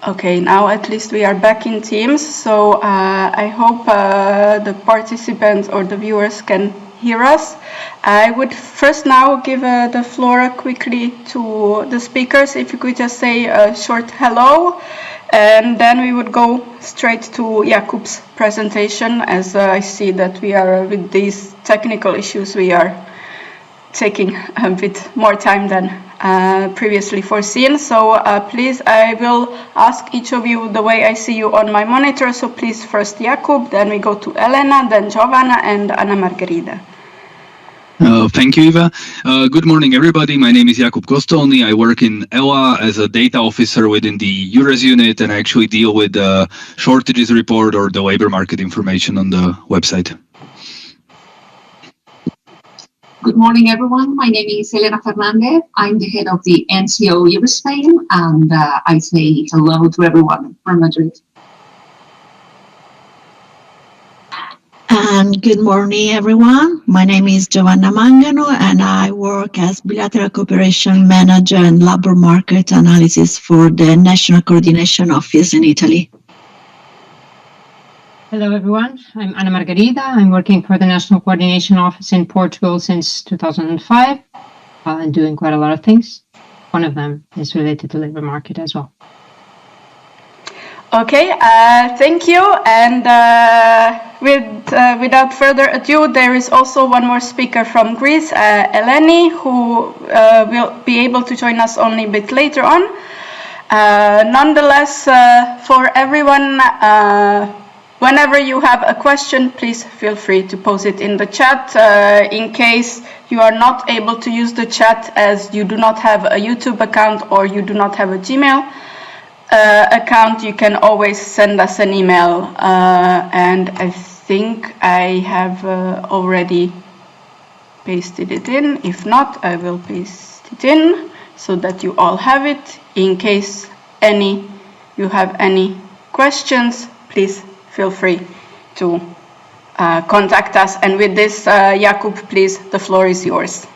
Okay, now at least we are back in Teams, so I hope the participants or the viewers can hear us. I would first now give the floor quickly to the speakers. If you could just say a short hello, and then we would go straight to Jakub's presentation, as I see that we are with these technical issues, we are taking a bit more time than previously foreseen. So please, I will ask each of you the way I see you on my monitor. So please, first Jakub, then we go to Elena, then Giovanna, and Anna Margarida. Thank you, Eva. Good morning, everybody. My name is Jakub Kostolny. I work in ELA as a data officer within the EURES unit, and I actually deal with the shortages report or the labor market information on the website. Good morning, everyone. My name is Elena Fernández. I'm the head of the NCO EURES Spain, and I say hello to everyone from Madrid. And good morning, everyone. My name is Giovanna Mangano, and I work as Bilateral Cooperation Manager and Labor Market Analysis for the National Coordination Office in Italy. Hello, everyone. I'm Anna Margarida. I'm working for the National Coordination Office in Portugal since 2005 and doing quite a lot of things. One of them is related to labor market as well. Okay, thank you. And without further ado, there is also one more speaker from Greece, Eleni, who will be able to join us only a bit later on. Nonetheless, for everyone, whenever you have a question, please feel free to post it in the chat. In case you are not able to use the chat as you do not have a YouTube account or you do not have a Gmail account, you can always send us an email. And I think I have already pasted it in. If not, I will paste it in so that you all have it. In case you have any questions, please feel free to contact us. And with this, Jakub, please, the floor is yours.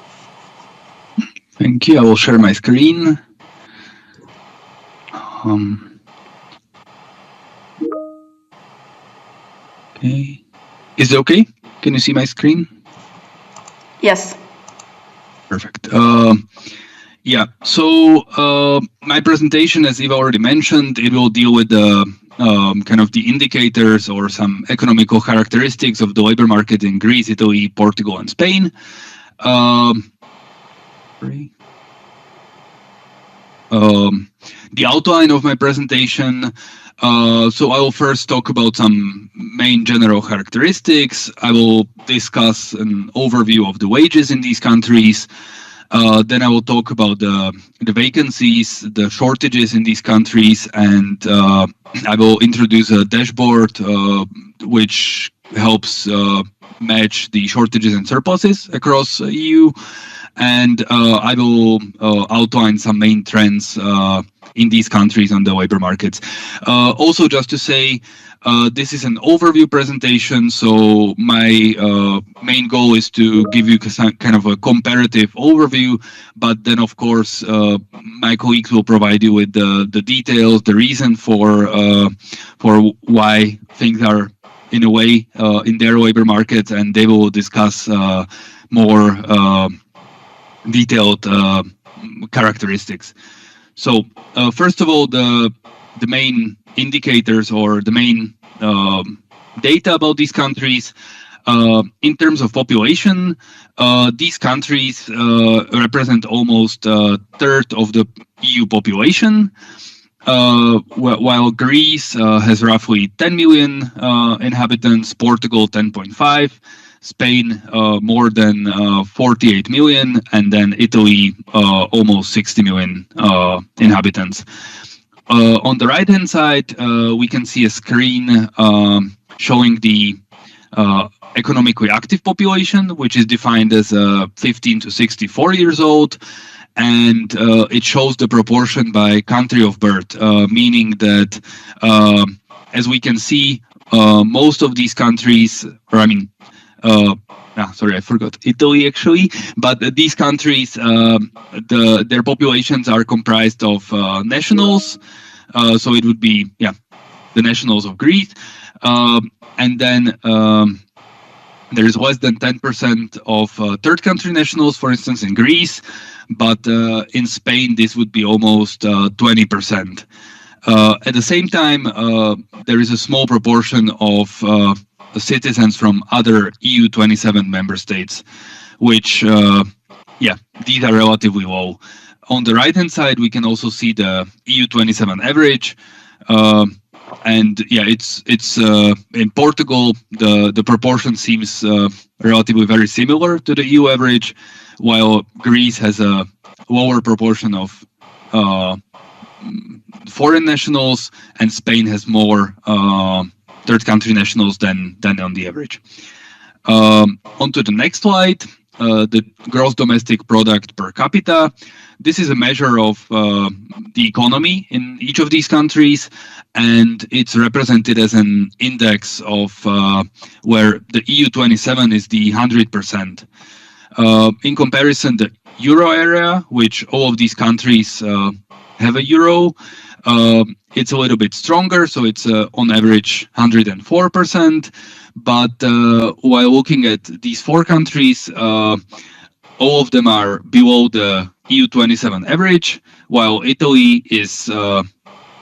Thank you. I will share my screen. Okay. Is it okay? Can you see my screen? Yes. Perfect. Yeah, so my presentation, as Eva already mentioned, it will deal with the kind of the indicators or some economical characteristics of the labor market in Greece, Italy, Portugal, and Spain. The outline of my presentation. So I will first talk about some main general characteristics. I will discuss an overview of the wages in these countries. Then I will talk about the vacancies, the shortages in these countries, and I will introduce a dashboard which helps match the shortages and surpluses across EU. And I will outline some main trends in these countries on the labor markets. Also, just to say, this is an overview presentation, so my main goal is to give you kind of a comparative overview, but then of course my colleagues will provide you with the details, the reason for why things are in a way in their labor markets, and they will discuss more detailed characteristics. So first of all, the main indicators or the main data about these countries. In terms of population, these countries represent almost a third of the EU population, while Greece has roughly 10 million inhabitants, Portugal 10.5, Spain more than 48 million, and then Italy almost 60 million inhabitants. On the right-hand side, we can see a screen showing the economically active population, which is defined as 15 to 64 years old, and it shows the proportion by country of birth, meaning that, as we can see, most of these countries, or I mean, sorry, I forgot Italy actually, but these countries, their populations are comprised of nationals, So it would be, the nationals of Greece. And then there is less than 10% of third country nationals, for instance, in Greece. But in Spain, this would be almost 20%. At the same time, there is a small proportion of citizens from other EU 27 member states, which, these are relatively low. On the right-hand side, we can also see the EU 27 average. It's in Portugal, the proportion seems relatively very similar to the EU average, while Greece has a lower proportion of foreign nationals, and Spain has more third country nationals than on the average. On to the next slide, the gross domestic product per capita. This is a measure of the economy in each of these countries, and it's represented as an index of where the EU 27 is the 100%. In comparison, the euro area, which all of these countries have a euro, it's a little bit stronger, so it's on average 104%. But while looking at these four countries, all of them are below the EU 27 average, while Italy is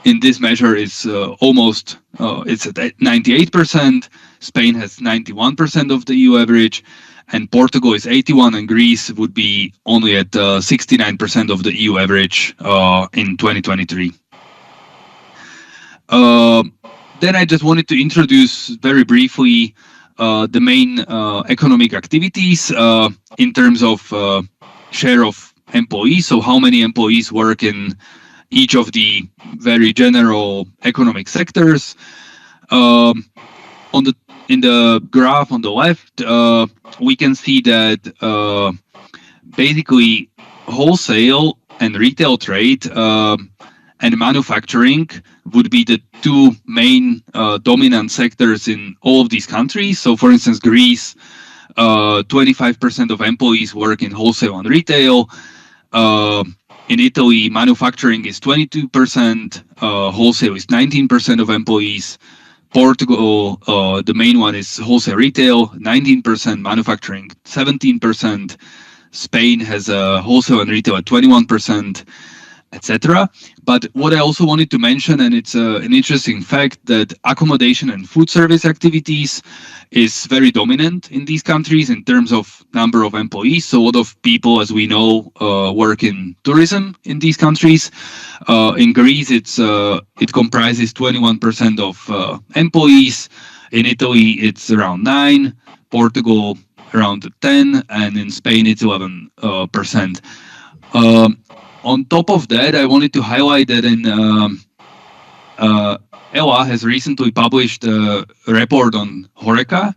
in this measure is almost it's at 98%. Spain has 91% of the EU average, and Portugal is 81%, and Greece would be only at 69% of the EU average in 2023. Then I just wanted to introduce very briefly the main economic activities in terms of share of employees. So how many employees work in each of the very general economic sectors. In the graph on the left, we can see that basically wholesale and retail trade and manufacturing would be the two main dominant sectors in all of these countries. So for instance, Greece, 25% of employees work in wholesale and retail. In Italy, manufacturing is 22%, wholesale is 19% of employees. Portugal, the main one is wholesale retail, 19%, manufacturing 17%. Spain has wholesale and retail at 21%, etc. But what I also wanted to mention, and it's an interesting fact, that accommodation and food service activities is very dominant in these countries in terms of number of employees. So a lot of people, as we know, work in tourism in these countries. In Greece, it comprises 21% of employees. In Italy, it's around 9%, Portugal around 10%, and in Spain, it's 11%. On top of that, I wanted to highlight that ELA has recently published a report on HoReCa.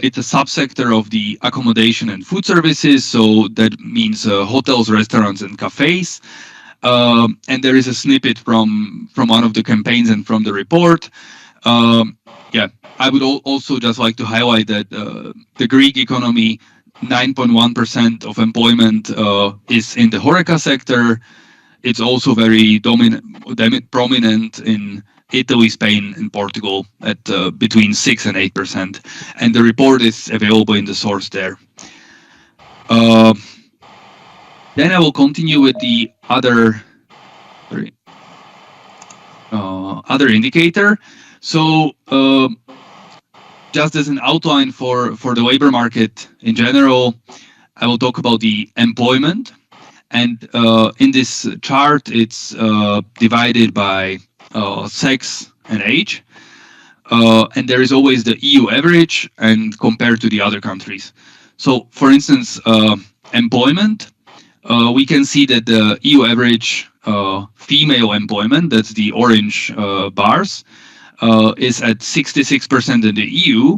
It's a subsector of the accommodation and food services, so that means hotels, restaurants, and cafes. And there is a snippet from one of the campaigns and from the report. I would also just like to highlight that the Greek economy, 9.1% of employment is in the HoReCa sector. It's also very prominent in Italy, Spain, and Portugal at between 6 and 8%. And the report is available in the source there. Then I will continue with the other indicator. So just as an outline for the labor market in general, I will talk about the employment. And in this chart, it's divided by sex and age. And there is always the EU average and compared to the other countries. So for instance, employment, we can see that the EU average female employment, that's the orange bars, is at 66% in the EU,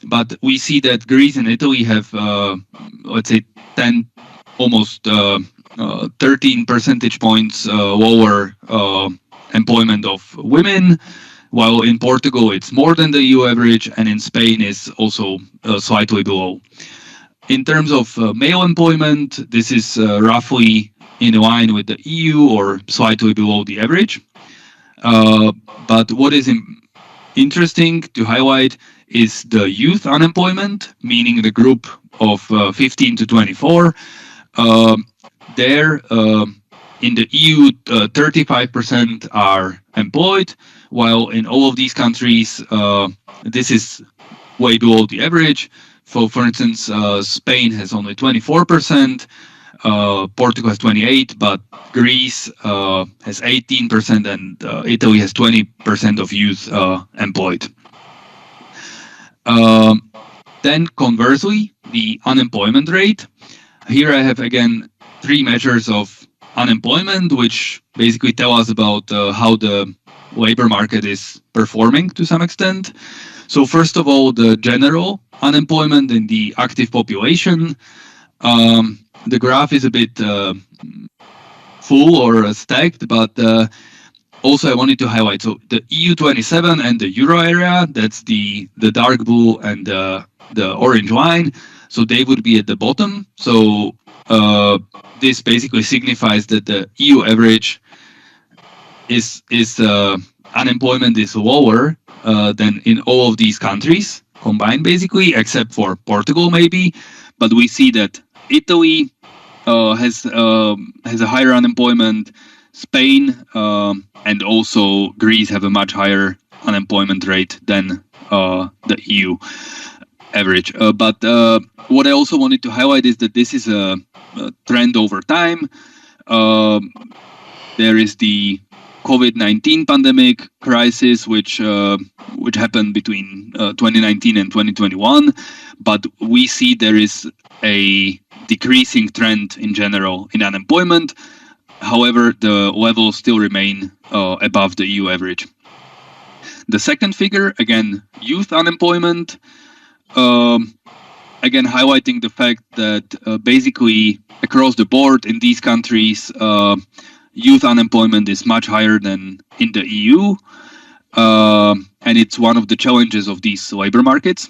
but we see that Greece and Italy have, let's say, 13 percentage points lower employment of women, while in Portugal it's more than the EU average, and in Spain is also slightly below. In terms of male employment, this is roughly in line with the EU or slightly below the average. But what is interesting to highlight is the youth unemployment, meaning the group of 15 to 24. There, in the EU, 35% are employed, while in all of these countries, this is way below the average. For instance, Spain has only 24%, Portugal has 28%, but Greece has 18%, and Italy has 20% of youth employed. Then conversely, the unemployment rate. Here I have again 3 measures of unemployment, which basically tell us about how the labor market is performing to some extent. So first of all, the general unemployment in the active population. The graph is a bit full or stacked, but also I wanted to highlight, so the EU27 and the Euro area, that's the dark blue and the orange line, so they would be at the bottom. So this basically signifies that the EU average is unemployment is lower than in all of these countries combined, basically, except for Portugal maybe. But we see that Italy has a higher unemployment, Spain and also Greece have a much higher unemployment rate than the EU average. But what I also wanted to highlight is that this is a trend over time. There is the COVID-19 pandemic crisis, which happened between 2019 and 2021, but we see there is a decreasing trend in general in unemployment. However, the levels still remain above the EU average. The second figure, again, youth unemployment, again highlighting the fact that basically across the board in these countries, youth unemployment is much higher than in the EU, and it's one of the challenges of these labor markets.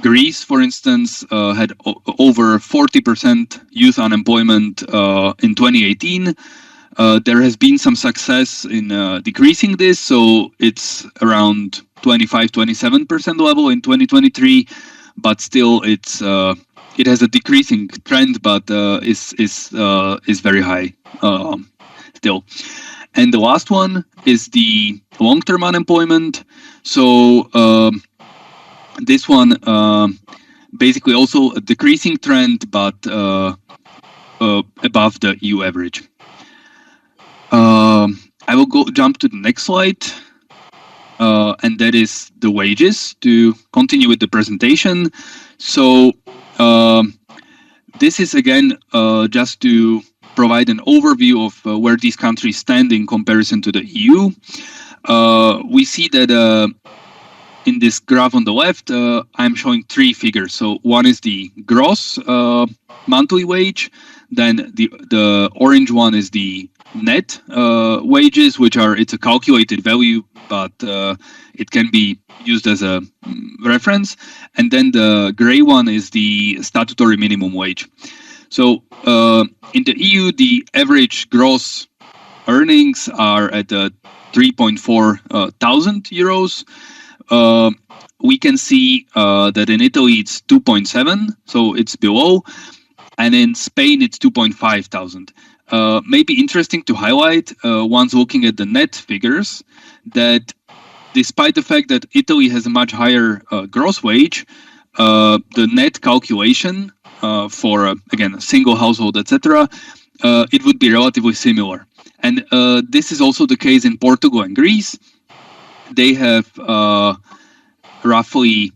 Greece, for instance, had over 40% youth unemployment in 2018. There has been some success in decreasing this, so it's around 25-27% level in 2023, but still it has a decreasing trend, but is very high still. And the last one is the long-term unemployment. So this one basically also a decreasing trend, but above the EU average. I will jump to the next slide, and that is the wages, to continue with the presentation. So this is again just to provide an overview of where these countries stand in comparison to the EU. We see that in this graph on the left, I'm showing 3 figures. So one is the gross monthly wage, then the orange one is the net wages, it's a calculated value, but it can be used as a reference. And then the gray one is the statutory minimum wage. So in the EU, the average gross earnings are at 3.4 thousand euros. We can see that in Italy it's 2.7, so it's below, and in Spain it's 2.5 thousand. Maybe interesting to highlight, once looking at the net figures, that despite the fact that Italy has a much higher gross wage, the net calculation for again a single household, etc., it would be relatively similar. And this is also the case in Portugal and Greece. They have roughly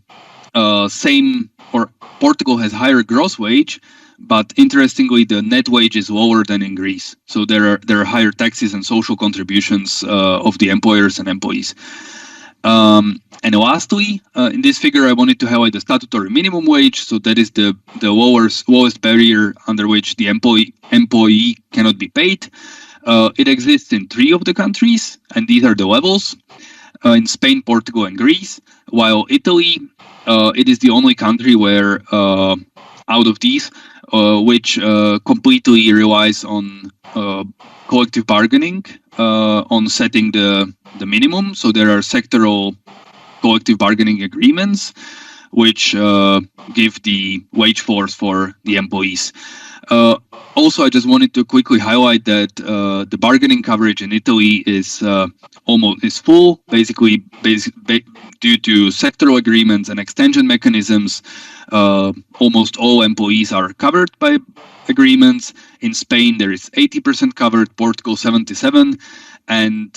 same, or Portugal has higher gross wage, but interestingly, the net wage is lower than in Greece. So there are higher taxes and social contributions of the employers and employees. And lastly, in this figure, I wanted to highlight the statutory minimum wage. So that is the lowest barrier under which the employee cannot be paid. It exists in 3 of the countries, and these are the levels. In Spain, Portugal, and Greece, while Italy, it is the only country where, out of these, which completely relies on collective bargaining on setting the minimum. So there are sectoral collective bargaining agreements which give the wage floors for the employees. Also, I just wanted to quickly highlight that the bargaining coverage in Italy is almost full, basically due to sectoral agreements and extension mechanisms. Almost all employees are covered by agreements. In Spain, there is 80% covered, Portugal 77%, and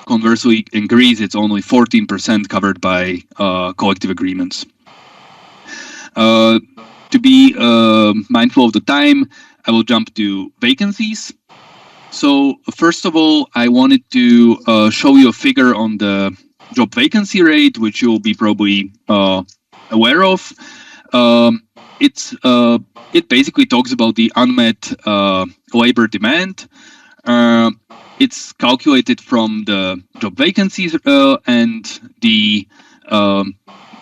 conversely, in Greece, it's only 14% covered by collective agreements. To be mindful of the time, I will jump to vacancies. So first of all, I wanted to show you a figure on the job vacancy rate, which you'll be probably aware of. It basically talks about the unmet labor demand. It's calculated from the job vacancies and the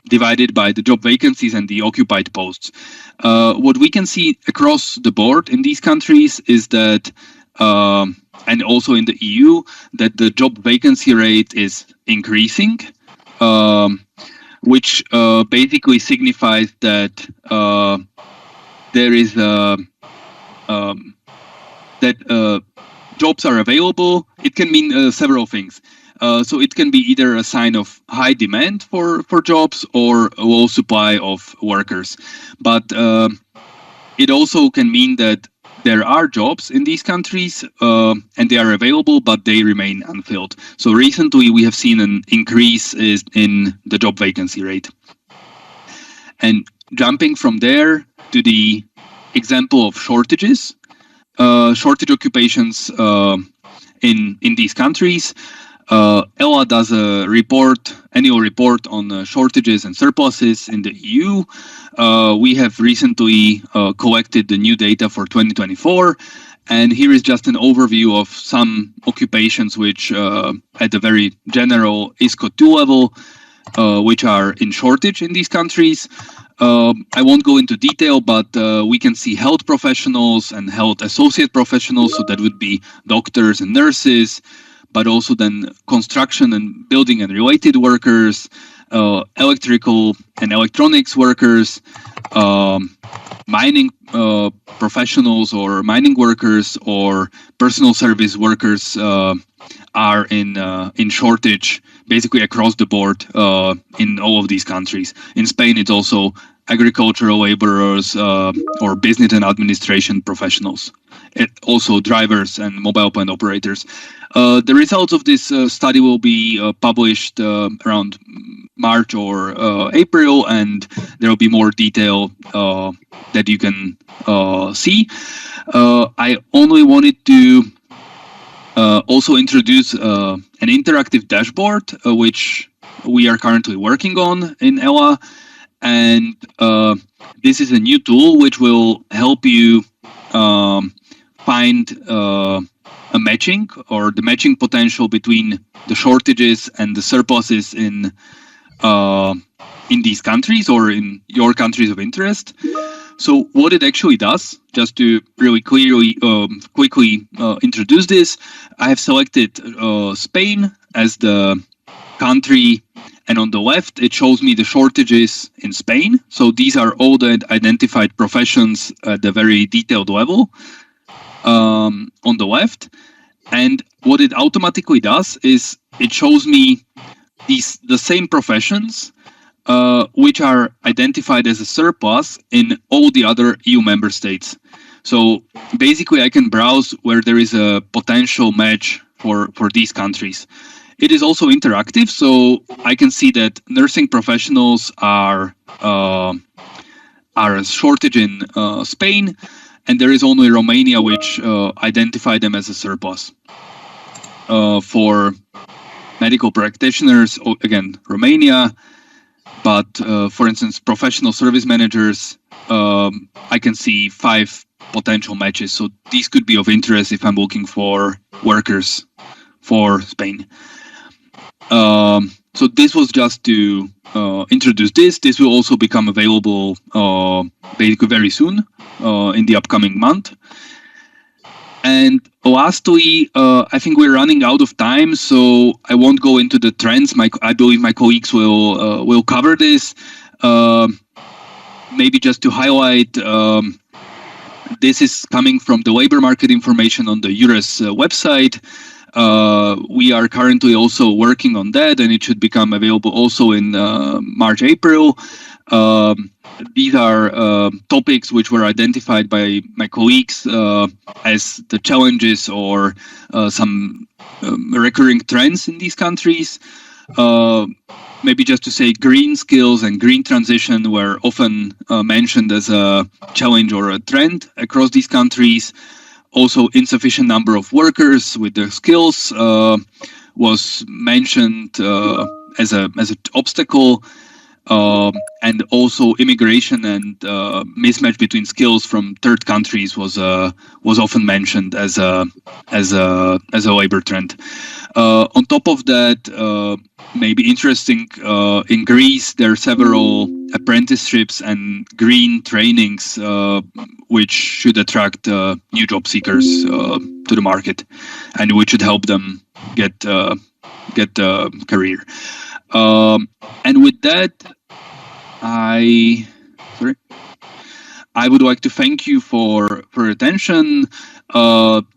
divided by the job vacancies and the occupied posts. What we can see across the board in these countries is that, and also in the EU, that the job vacancy rate is increasing, which basically signifies that there is jobs are available. It can mean several things. So it can be either a sign of high demand for jobs or a low supply of workers. But it also can mean that there are jobs in these countries and they are available, but they remain unfilled. So recently we have seen an increase in the job vacancy rate. And jumping from there to the example of shortages, shortage occupations in these countries. ELA does a annual report on shortages and surpluses in the EU. We have recently collected the new data for 2024, and here is just an overview of some occupations which, at a very general ISCO2 level, which are in shortage in these countries. I won't go into detail, but we can see health professionals and health associate professionals, so that would be doctors and nurses, but also then construction and building and related workers, electrical and electronics workers, mining professionals or mining workers or personal service workers are in shortage basically across the board in all of these countries. In Spain, it's also agricultural laborers or business and administration professionals. Also drivers and mobile plant operators. The results of this study will be published around March or April, and there will be more detail that you can see. I only wanted to also introduce an interactive dashboard, which we are currently working on in ELA. And this is a new tool which will help you find a matching or the matching potential between the shortages and the surpluses in these countries or in your countries of interest. So what it actually does, just to really quickly introduce this, I have selected Spain as the country, and on the left it shows me the shortages in Spain. So these are all the identified professions at the very detailed level on the left. And what it automatically does is it shows me the same professions which are identified as a surplus in all the other EU member states. So basically I can browse where there is a potential match for these countries. It is also interactive, so I can see that nursing professionals are a shortage in Spain, and there is only Romania which identify them as a surplus. For medical practitioners, again, Romania, but for instance, professional service managers, I can see 5 potential matches. So these could be of interest if I'm looking for workers for Spain. So this was just to introduce this. This will also become available basically very soon in the upcoming month. And lastly, I think we're running out of time, so I won't go into the trends. I believe my colleagues will cover this. Maybe just to highlight, this is coming from the labor market information on the EURES website. We are currently also working on that, and it should become available also in March, April. These are topics which were identified by my colleagues as the challenges or some recurring trends in these countries. Maybe just to say, green skills and green transition were often mentioned as a challenge or a trend across these countries. Also, insufficient number of workers with the skills was mentioned as an obstacle. And also immigration and mismatch between skills from third countries was often mentioned as a labor trend. On top of that, maybe interesting, in Greece there are several apprenticeships and green trainings which should attract new job seekers to the market, and which should help them get a career. And with that, I would like to thank you for attention.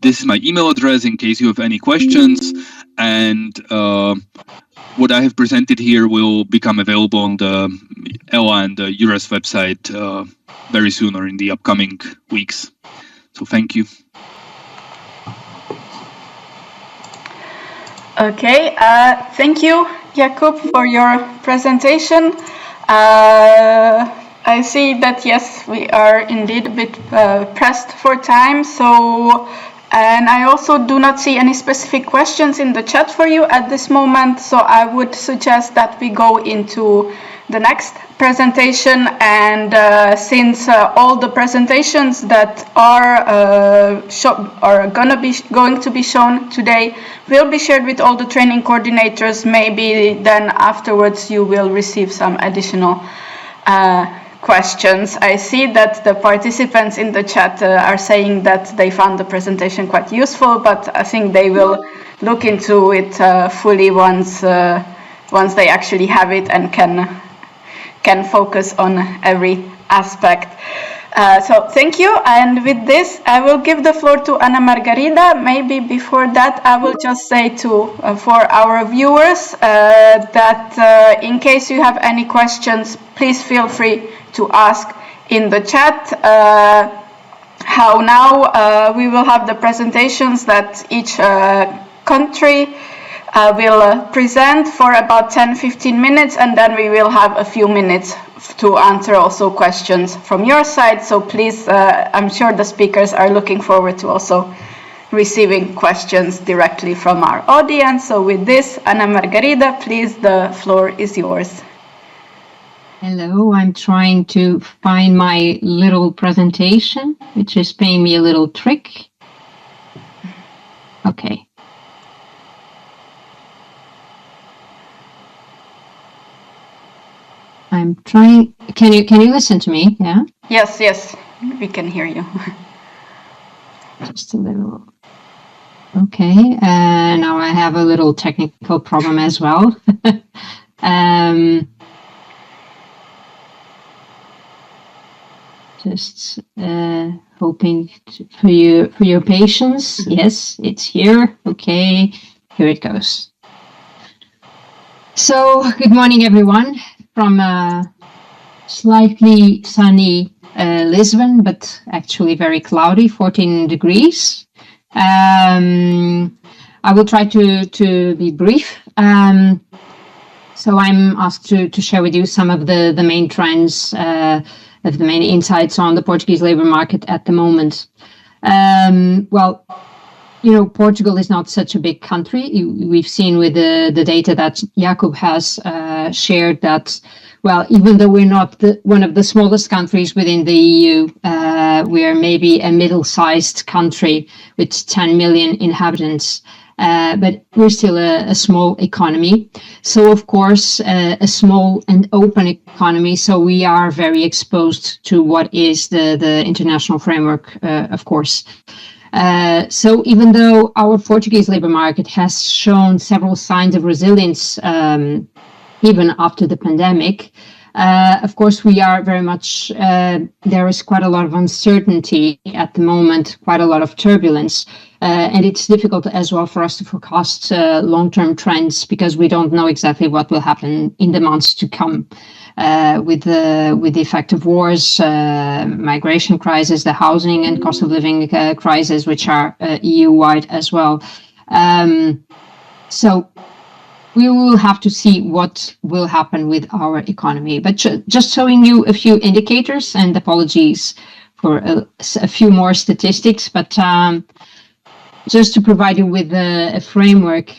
This is my email address in case you have any questions, and what I have presented here will become available on the ELA and the EURES website very soon or in the upcoming weeks. So thank you. Okay, thank you, Jakub, for your presentation. I see that, yes, we are indeed a bit pressed for time. So, and I also do not see any specific questions in the chat for you at this moment. So I would suggest that we go into the next presentation. And since all the presentations that are going to be shown today will be shared with all the training coordinators, maybe then afterwards you will receive some additional questions. I see that the participants in the chat are saying that they found the presentation quite useful, but I think they will look into it fully once they actually have it and can focus on every aspect. So thank you, and with this I will give the floor to Margarida. Maybe before that I will just say for our viewers that in case you have any questions, please feel free to ask in the chat. How now we will have the presentations that each country will present for about 10-15 minutes, and then we will have a few minutes to answer also questions from your side. So please, I'm sure the speakers are looking forward to also receiving questions directly from our audience. So with this, Margarida, please, the floor is yours. Hello, I'm trying to find my little presentation, which is playing me a little trick. Okay. I'm trying. Can you listen to me? Yeah. Yes, we can hear you. Just a little. Okay. Now I have a little technical problem as well. Just hoping for your patience. Yes, it's here. Okay, here it goes. So, good morning, everyone, from slightly sunny Lisbon, but actually very cloudy, 14 degrees. I will try to be brief. So I'm asked to share with you some of the main trends, of the main insights on the Portuguese labor market at the moment. Well, you know, Portugal is not such a big country. We've seen with the data that Jakub has shared that, well, even though we're not one of the smallest countries within the EU, we are maybe a middle-sized country with 10 million inhabitants. But we're still a small economy. So, of course, a small and open economy. So we are very exposed to what is the international framework, of course. So even though our Portuguese labor market has shown several signs of resilience, even after the pandemic, of course, we are very much, there is quite a lot of uncertainty at the moment, quite a lot of turbulence. And it's difficult as well for us to forecast long-term trends because we don't know exactly what will happen in the months to come with the effect of wars, migration crisis, the housing and cost of living crisis, which are EU-wide as well. So we will have to see what will happen with our economy. But just showing you a few indicators, and apologies for a few more statistics, but just to provide you with a framework.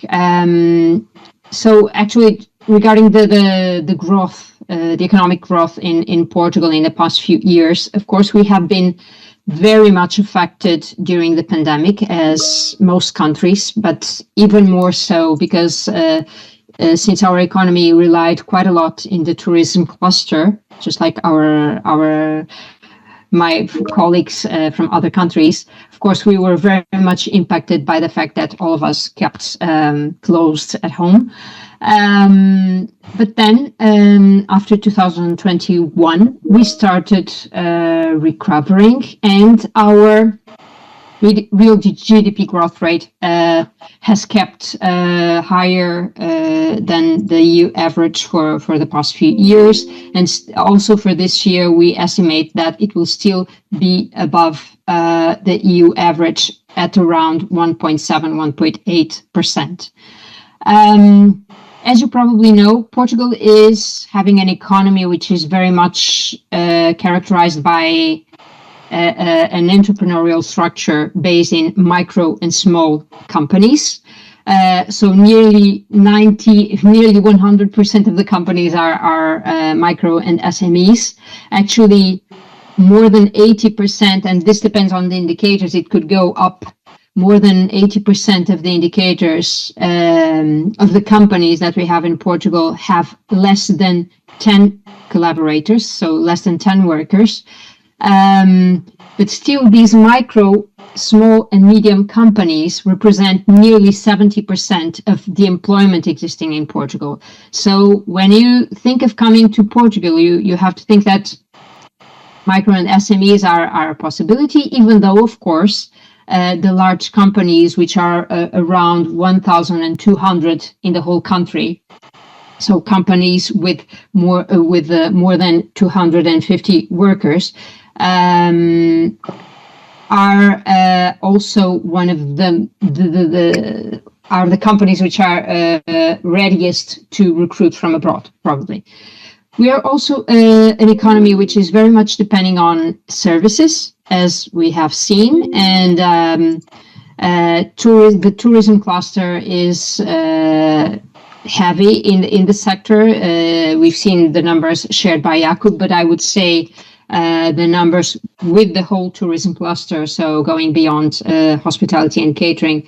So actually, regarding the growth, the economic growth in Portugal in the past few years, of course, we have been very much affected during the pandemic, as most countries, but even more so because since our economy relied quite a lot in the tourism cluster, just like my colleagues from other countries, of course, we were very much impacted by the fact that all of us kept closed at home. But then after 2021, we started recovering, and our real GDP growth rate has kept higher than the EU average for the past few years. And also for this year, we estimate that it will still be above the EU average at around 1.7, 1.8%. As you probably know, Portugal is having an economy which is very much characterized by an entrepreneurial structure based in micro and small companies. So nearly 100% of the companies are micro and SMEs. Actually, more than 80%, and this depends on the indicators, it could go up. More than 80% of the indicators of the companies that we have in Portugal have less than 10 collaborators, so less than 10 workers. But still, these micro, small and medium companies represent nearly 70% of the employment existing in Portugal. So when you think of coming to Portugal, you have to think that micro and SMEs are a possibility, even though, of course, the large companies, which are around 1,200 in the whole country, so companies with more than 250 workers, are also one of the companies which are readiest to recruit from abroad, probably. We are also an economy which is very much depending on services, as we have seen, and the tourism cluster is heavy in the sector. We've seen the numbers shared by Jakub, but I would say the numbers with the whole tourism cluster, so going beyond hospitality and catering,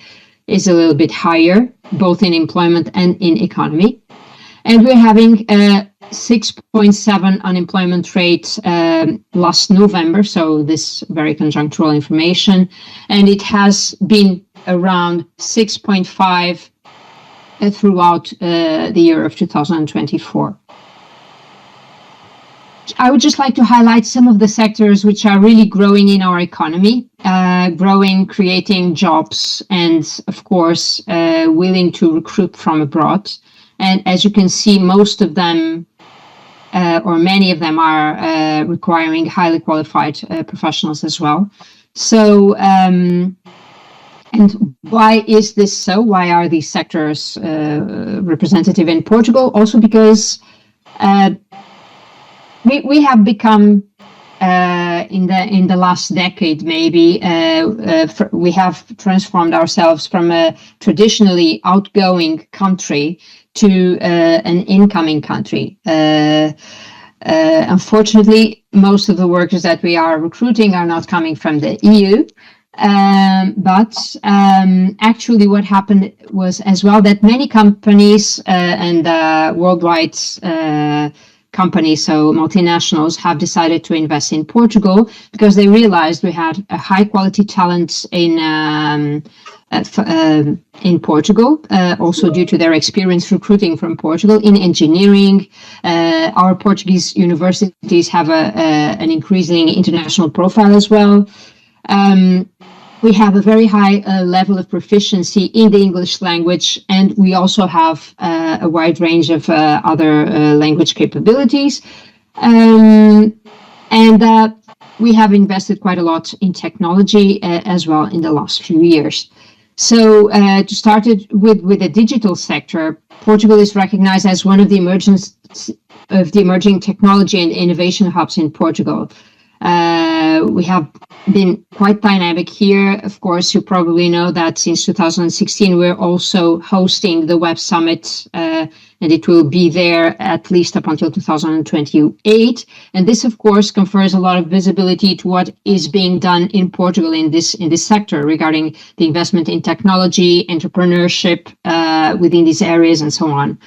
is a little bit higher, both in employment and in economy. And we're having a 6.7 unemployment rate last November, so this very conjunctural information, and it has been around 6.5 throughout the year of 2024. I would just like to highlight some of the sectors which are really growing in our economy, creating jobs, and of course, willing to recruit from abroad. And as you can see, most of them, or many of them, are requiring highly qualified professionals as well. So, and why is this so? Why are these sectors representative in Portugal? Also because we have become in the last decade, maybe we have transformed ourselves from a traditionally outgoing country to an incoming country. Unfortunately, most of the workers that we are recruiting are not coming from the EU. But actually what happened was as well that many companies and worldwide companies, so multinationals, have decided to invest in Portugal because they realized we had a high quality talent in Portugal, also due to their experience recruiting from Portugal in engineering. Our Portuguese universities have an increasing international profile as well. We have a very high level of proficiency in the English language, and we also have a wide range of other language capabilities. We have invested quite a lot in technology as well in the last few years. So to start it with the digital sector, Portugal is recognized as one of the emerging technology and innovation hubs in Portugal. We have been quite dynamic here. Of course, you probably know that since 2016, we're also hosting the Web Summit, and it will be there at least up until 2028. And this, of course, confers a lot of visibility to what is being done in Portugal in this sector regarding the investment in technology, entrepreneurship within these areas, and so on.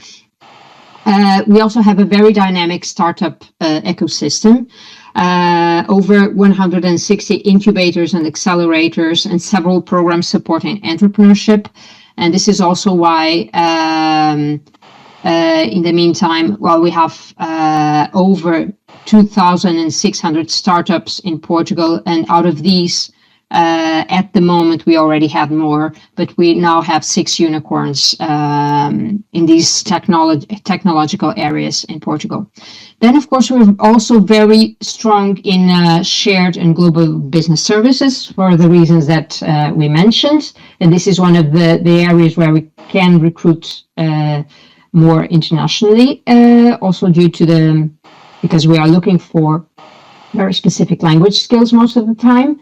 We also have a very dynamic startup ecosystem. Over 160 incubators and accelerators and several programs supporting entrepreneurship. And this is also why, in the meantime, while we have over 2,600 startups in Portugal, and out of these, at the moment, we already have more, but we now have 6 unicorns in these technological areas in Portugal. Then, of course, we're also very strong in shared and global business services for the reasons that we mentioned. And this is one of the areas where we can recruit more internationally, also due to because we are looking for very specific language skills most of the time.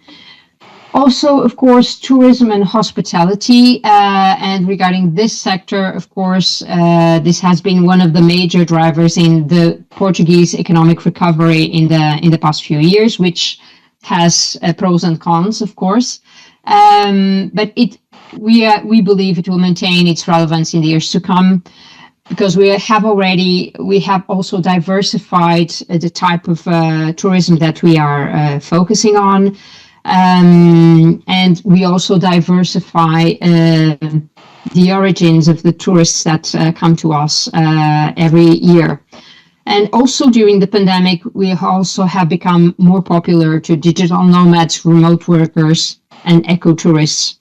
Also, of course, tourism and hospitality. And regarding this sector, of course, this has been one of the major drivers in the Portuguese economic recovery in the past few years, which has pros and cons, of course. But we believe it will maintain its relevance in the years to come, because we have also diversified the type of tourism that we are focusing on. And we also diversify the origins of the tourists that come to us every year. And also during the pandemic, we also have become more popular to digital nomads, remote workers, and eco-tourists.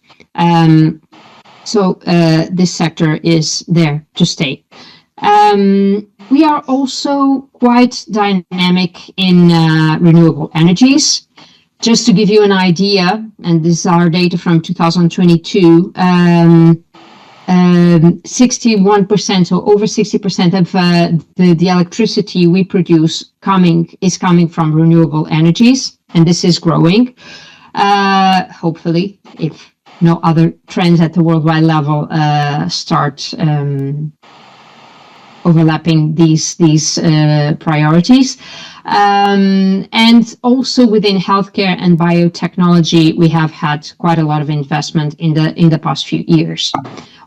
So this sector is there to stay. We are also quite dynamic in renewable energies. Just to give you an idea, and this is our data from 2022, 61%, so over 60% of the electricity we produce is coming from renewable energies, and this is growing. Hopefully, if no other trends at the worldwide level start overlapping these priorities. And also within healthcare and biotechnology, we have had quite a lot of investment in the past few years.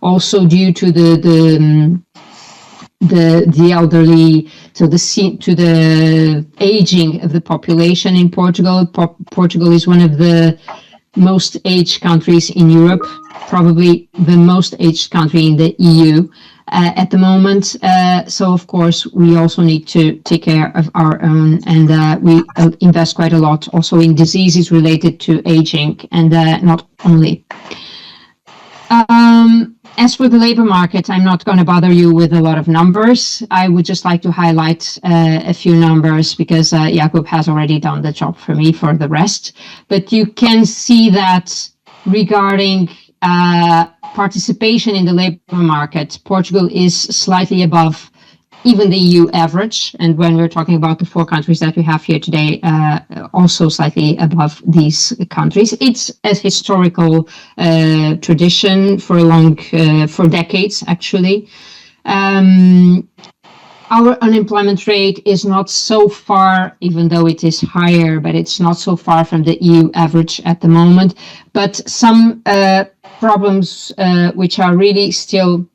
Also due to the elderly, to the aging of the population in Portugal. Portugal is one of the most aged countries in Europe, probably the most aged country in the EU. At the moment, so of course we also need to take care of our own, and we invest quite a lot also in diseases related to aging, and not only. As for the labor market, I'm not going to bother you with a lot of numbers. I would just like to highlight a few numbers, because Jakub has already done the job for me for the rest. But you can see that regarding participation in the labor market, Portugal is slightly above even the EU average. And when we're talking about the 4 countries that we have here today, also slightly above these countries. It's a historical tradition for for decades, actually. Our unemployment rate is not so far, even though it is higher, but it's not so far from the EU average at the moment. But some problems which are really still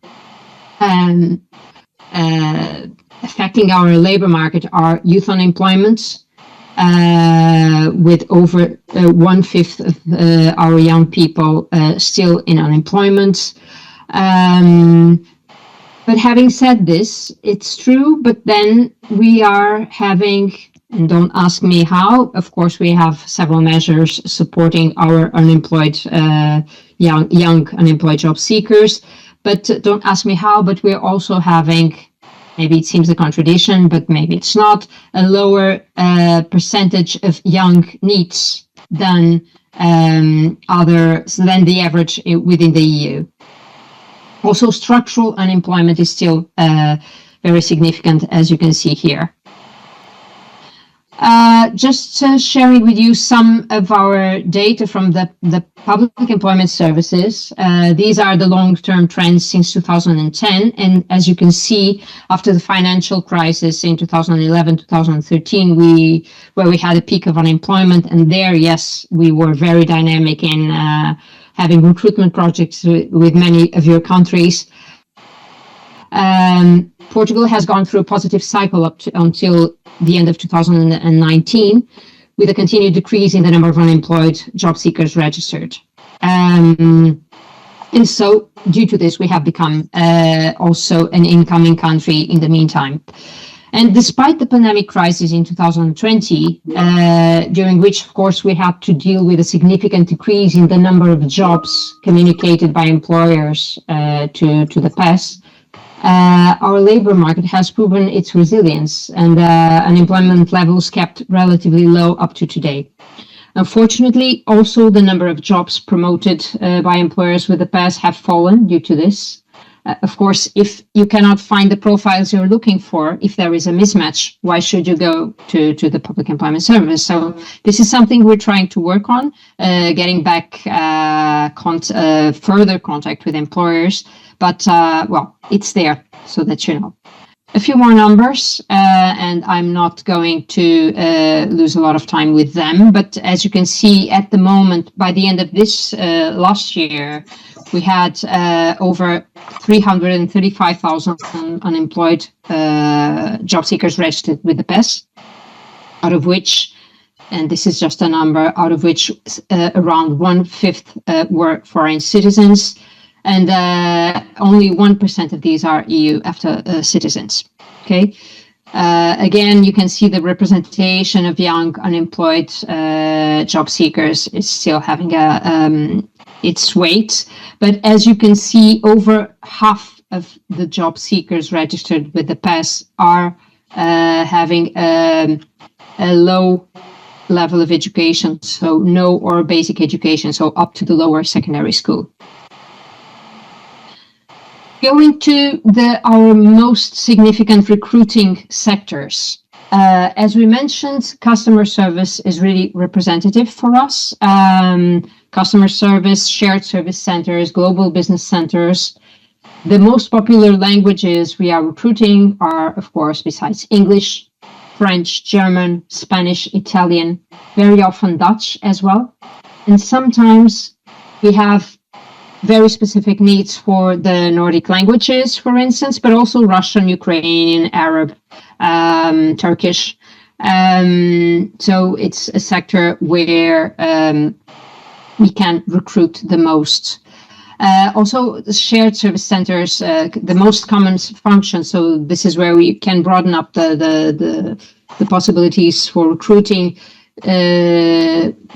affecting our labor market are youth unemployment, with over 1/5 of our young people still in unemployment. But having said this, it's true, but then we are having, and don't ask me how, of course we have several measures supporting our unemployed, young unemployed job seekers, but don't ask me how, but we're also having, maybe it seems a contradiction, but maybe it's not, a lower percentage of young neets than than the average within the EU. Also, structural unemployment is still very significant, as you can see here. Just sharing with you some of our data from the public employment services. These are the long-term trends since 2010. And as you can see, after the financial crisis in 2011, 2013, where we had a peak of unemployment. And there, yes, we were very dynamic in having recruitment projects with many of your countries. Portugal has gone through a positive cycle until the end of 2019, with a continued decrease in the number of unemployed job seekers registered. And so, due to this, we have become also an incoming country in the meantime. And despite the pandemic crisis in 2020, during which, of course, we had to deal with a significant decrease in the number of jobs communicated by employers to the PES, our labor market has proven its resilience, and unemployment levels kept relatively low up to today. Unfortunately, also the number of jobs promoted by employers with the PES have fallen due to this. Of course, if you cannot find the profiles you're looking for, if there is a mismatch, why should you go to the public employment service? So this is something we're trying to work on, getting back further contact with employers. But, well, it's there, so that you know. A few more numbers, and I'm not going to lose a lot of time with them. But as you can see, at the moment, by the end of this last year, we had over 335,000 unemployed job seekers registered with the PES, out of which, and this is just a number, out of which around 1/5 were foreign citizens, and only 1% of these are EU EFTA citizens. Okay. Again, you can see the representation of young unemployed job seekers is still having its weight, but as you can see, over half of the job seekers registered with the PES are having a low level of education, so no or basic education, so up to the lower secondary school. Going to our most significant recruiting sectors. As we mentioned, customer service is really representative for us. Customer service, shared service centers, global business centers. The most popular languages we are recruiting are, of course, besides English, French, German, Spanish, Italian, very often Dutch as well. And sometimes we have very specific needs for the Nordic languages, for instance, but also Russian, Ukrainian, Arab, Turkish. So it's a sector where we can recruit the most. Also, the shared service centers, the most common function. So this is where we can broaden up the possibilities for recruiting.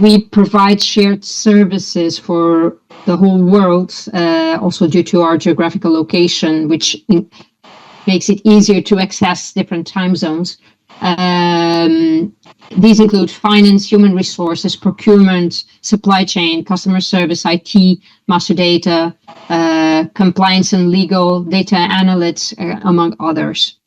We provide shared services for the whole world, also due to our geographical location, which makes it easier to access different time zones. These include finance, human resources, procurement, supply chain, customer service, IT, master data, compliance and legal, data analysts, among others.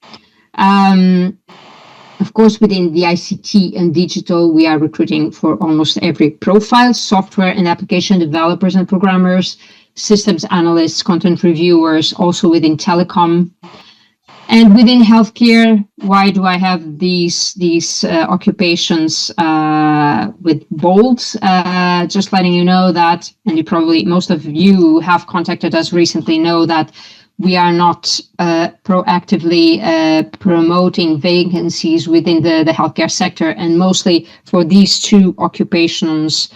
Of course, within the ICT and digital, we are recruiting for almost every profile: software and application developers and programmers, systems analysts, content reviewers, also within telecom. And within healthcare, why do I have these occupations with bold? Just letting you know that, and you probably, most of you who have contacted us recently know that we are not proactively promoting vacancies within the healthcare sector, and mostly for these two occupations,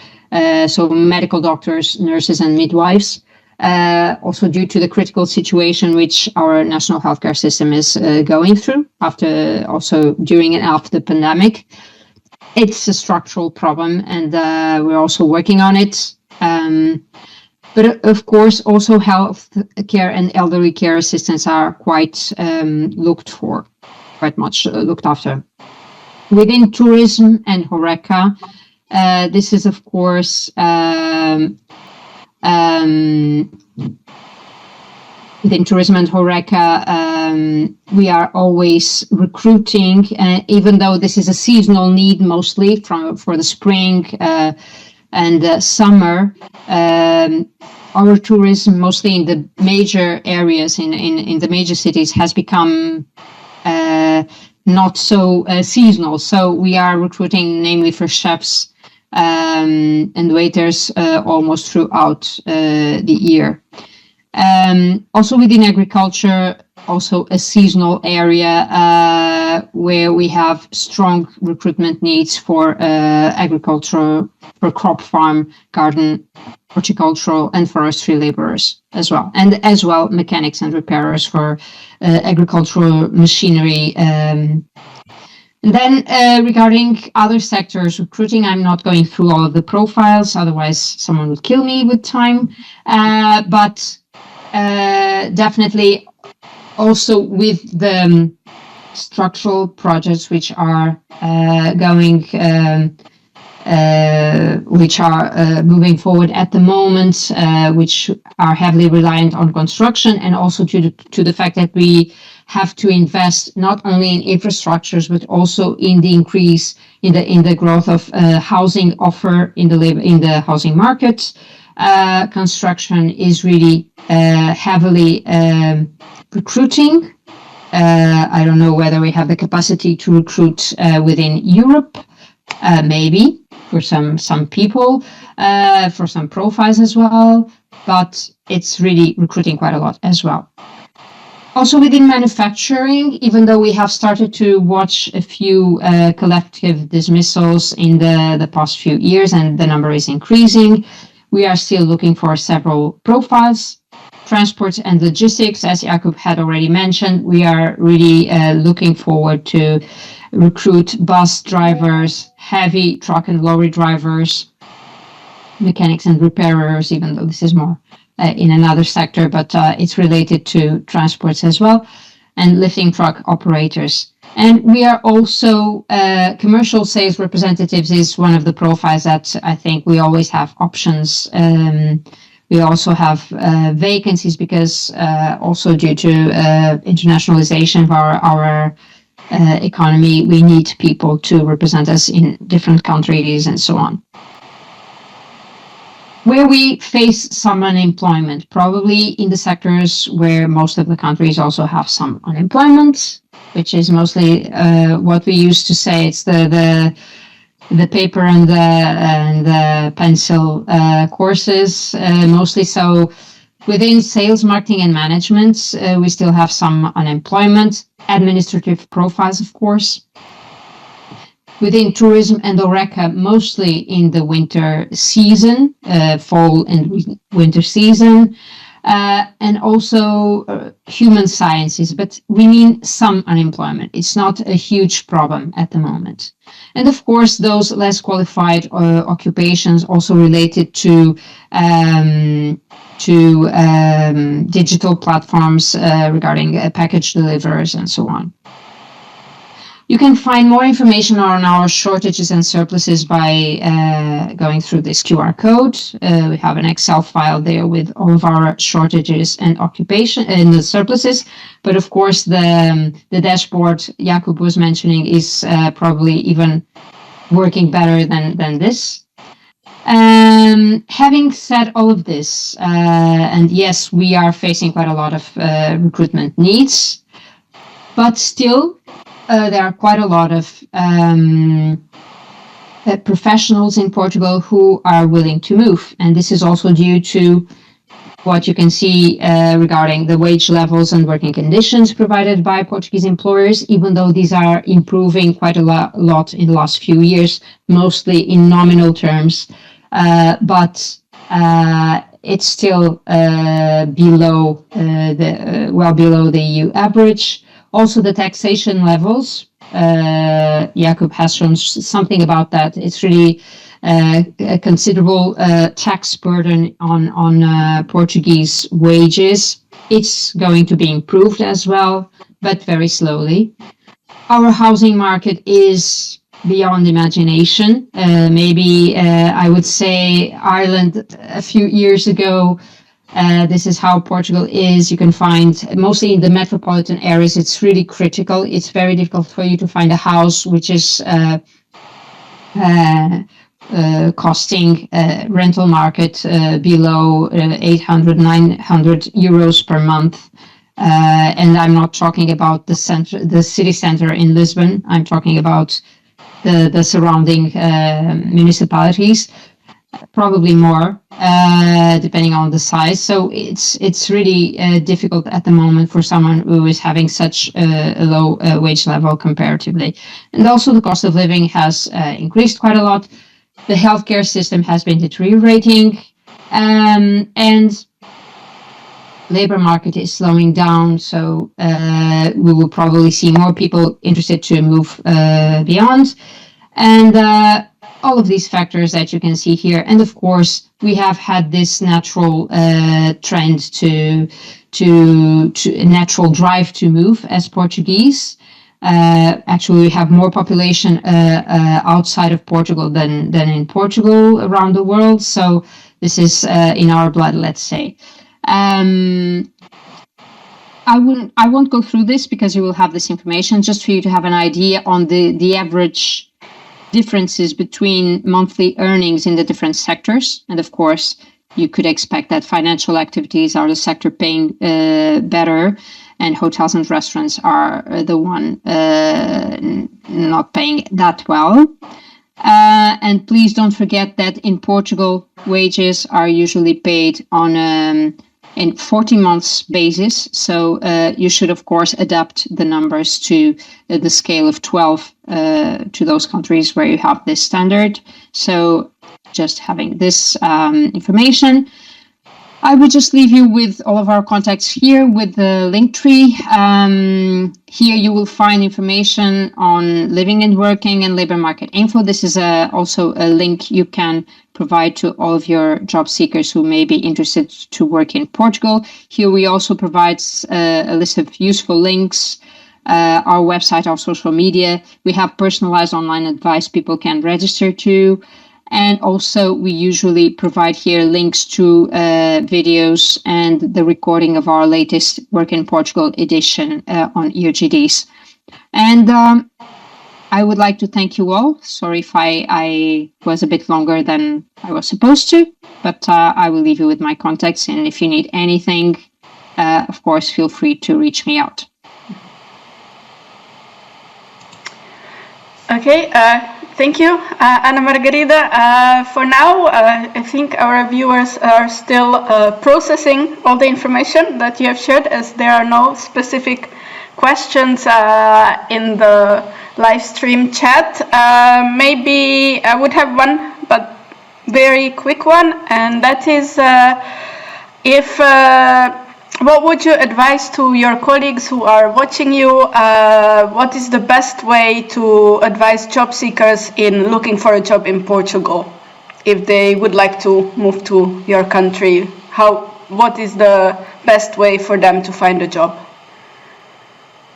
so medical doctors, nurses, and midwives. Also due to the critical situation which our national healthcare system is going through also during and after the pandemic. It's a structural problem, and we're also working on it. But of course, also health care and elderly care assistants are quite much looked after. Within tourism and HoReCa, this is of course within tourism and HoReCa, we are always recruiting, even though this is a seasonal need mostly for the spring and summer. Our tourism, mostly in the major areas, in the major cities, has become not so seasonal. So we are recruiting namely for chefs and waiters almost throughout the year. Also within agriculture, also a seasonal area where we have strong recruitment needs for agriculture, for crop farm, garden, horticultural and forestry laborers as well. And as well mechanics and repairers for agricultural machinery. And then regarding other sectors recruiting, I'm not going through all of the profiles, otherwise someone would kill me with time. But definitely also with the structural projects which are moving forward at the moment, which are heavily reliant on construction, and also to the fact that we have to invest not only in infrastructures but also in the increase in the growth of housing offer in the housing market. Construction is really heavily recruiting. I don't know whether we have the capacity to recruit within Europe, maybe for some people, for some profiles as well, but it's really recruiting quite a lot as well. Also within manufacturing, even though we have started to watch a few collective dismissals in the past few years and the number is increasing, we are still looking for several profiles. Transport and logistics, as Jakub had already mentioned, we are really looking forward to recruit bus drivers, heavy truck and lorry drivers, mechanics and repairers, even though this is more in another sector, but it's related to transports as well, and lifting truck operators. And we are also, commercial sales representatives is one of the profiles that I think we always have options. We also have vacancies because also due to internationalization of our economy, we need people to represent us in different countries and so on. Where we face some unemployment, probably in the sectors where most of the countries also have some unemployment, which is mostly what we used to say, it's the paper and the pencil courses, mostly. So within sales, marketing and management, we still have some unemployment, administrative profiles, of course. Within tourism and HoReCa, mostly in the winter season, fall and winter season, and also human sciences, but we mean some unemployment. It's not a huge problem at the moment. And of course, those less qualified occupations also related to digital platforms regarding package deliverers and so on. You can find more information on our shortages and surpluses by going through this QR code. We have an Excel file there with all of our shortages and occupation and the surpluses. But of course, the dashboard Jakub was mentioning is probably even working better than this. Having said all of this, and yes, we are facing quite a lot of recruitment needs, but still, there are quite a lot of professionals in Portugal who are willing to move. And this is also due to what you can see regarding the wage levels and working conditions provided by Portuguese employers, even though these are improving quite a lot in the last few years, mostly in nominal terms, but it's still below well below the EU average. Also, the taxation levels. Jakub has shown something about that. It's really a considerable tax burden on Portuguese wages. It's going to be improved as well, but very slowly. Our housing market is beyond imagination. Maybe I would say Ireland a few years ago. This is how Portugal is. You can find, mostly in the metropolitan areas, it's really critical. It's very difficult for you to find a house which is costing rental market below 800, 900 euros per month. And I'm not talking about the city center in Lisbon. I'm talking about the surrounding municipalities, probably more, depending on the size. So it's really difficult at the moment for someone who is having such a low wage level comparatively. And also the cost of living has increased quite a lot. The healthcare system has been deteriorating, and labor market is slowing down. So we will probably see more people interested to move beyond. And all of these factors that you can see here. And of course, we have had this natural trend to a natural drive to move as Portuguese. Actually, we have more population outside of Portugal than in Portugal around the world. So this is in our blood, let's say. I won't go through this because you will have this information, just for you to have an idea on the average differences between monthly earnings in the different sectors. And of course, you could expect that financial activities are the sector paying better, and hotels and restaurants are the one not paying that well. And please don't forget that in Portugal, wages are usually paid on in 40 months basis. So you should, of course, adapt the numbers to the scale of 12 to those countries where you have this standard. So just having this information. I would just leave you with all of our contacts here with the link tree. Here you will find information on living and working and labor market info. This is also a link you can provide to all of your job seekers who may be interested to work in Portugal. Here we also provide a list of useful links, our website, our social media. We have personalized online advice people can register to. And also, we usually provide here links to videos and the recording of our latest Work in Portugal edition on EURES. And I would like to thank you all. Sorry if I was a bit longer than I was supposed to, but I will leave you with my contacts. And if you need anything, of course, feel free to reach me out. Okay. Thank you, Ana Margarida. For now, I think our viewers are still processing all the information that you have shared, as there are no specific questions in the live stream chat. Maybe I would have one, but very quick one, and that is what would you advise to your colleagues who are watching you? What is the best way to advise job seekers in looking for a job in Portugal? If they would like to move to your country, what is the best way for them to find a job?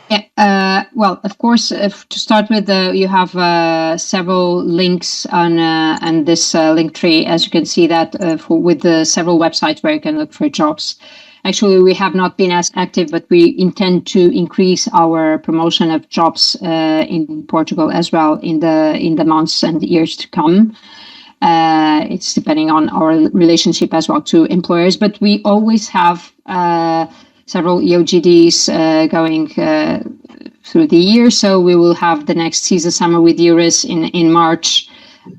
Yeah, well, of course, to start with, you have several links on this link tree, as you can see that with the several websites where you can look for jobs. Actually, we have not been as active, but we intend to increase our promotion of jobs in Portugal as well in the months and years to come. It's depending on our relationship as well to employers, but we always have several EOGDs going through the year. So we will have the next season summer with EURES in March.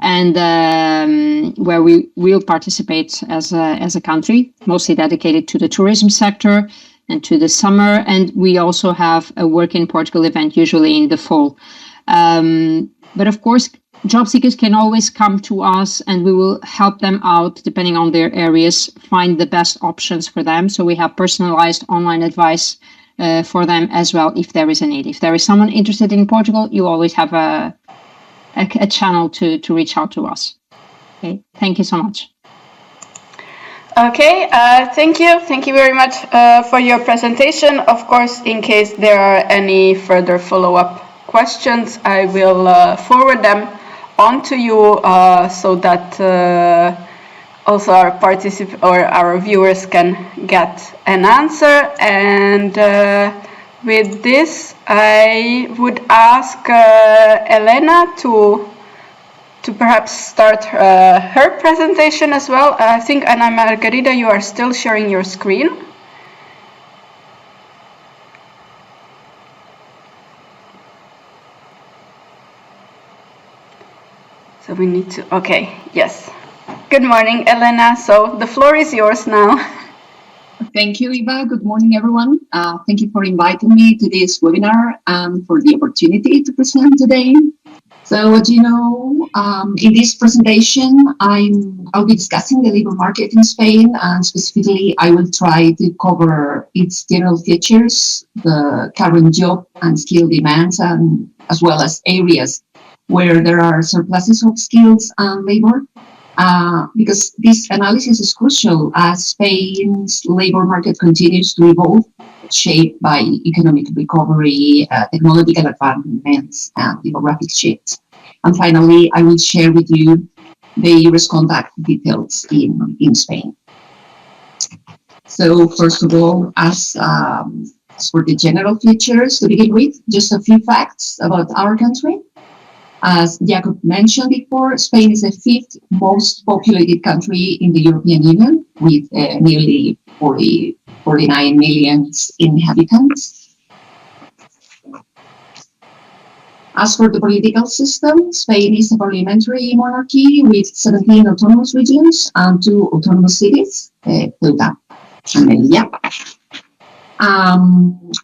and where we will participate as a country, mostly dedicated to the tourism sector and to the summer. And we also have a Work in Portugal event, usually in the fall. But of course, job seekers can always come to us and we will help them out depending on their areas, find the best options for them. So we have personalized online advice for them as well if there is a need. If there is someone interested in Portugal, you always have a channel to reach out to us. Okay, thank you so much. Okay, thank you. Thank you very much for your presentation. Of course, in case there are any further follow-up questions, I will forward them on to you so that also our viewers can get an answer. And with this, I would ask Elena to perhaps start her presentation as well. I think, Ana Margarida, you are still sharing your screen. So we need to, okay, yes. Good morning, Elena. So the floor is yours now. Thank you, Eva. Good morning, everyone. Thank you for inviting me to this webinar and for the opportunity to present today. So as you know, in this presentation, I'll be discussing the labor market in Spain, and specifically, I will try to cover its general features, the current job and skill demands, and as well as areas where there are surpluses of skills and labor, because this analysis is crucial as Spain's labor market continues to evolve, shaped by economic recovery, technological advancements, and demographic shifts. And finally, I will share with you the EURES contact details in Spain. So first of all, as for the general features, to begin with, just a few facts about our country. As Jakub mentioned before, Spain is the 5th most populated country in the European Union, with nearly 49 million inhabitants. As for the political system, Spain is a parliamentary monarchy with 17 autonomous regions and 2 autonomous cities, Ceuta and Melilla.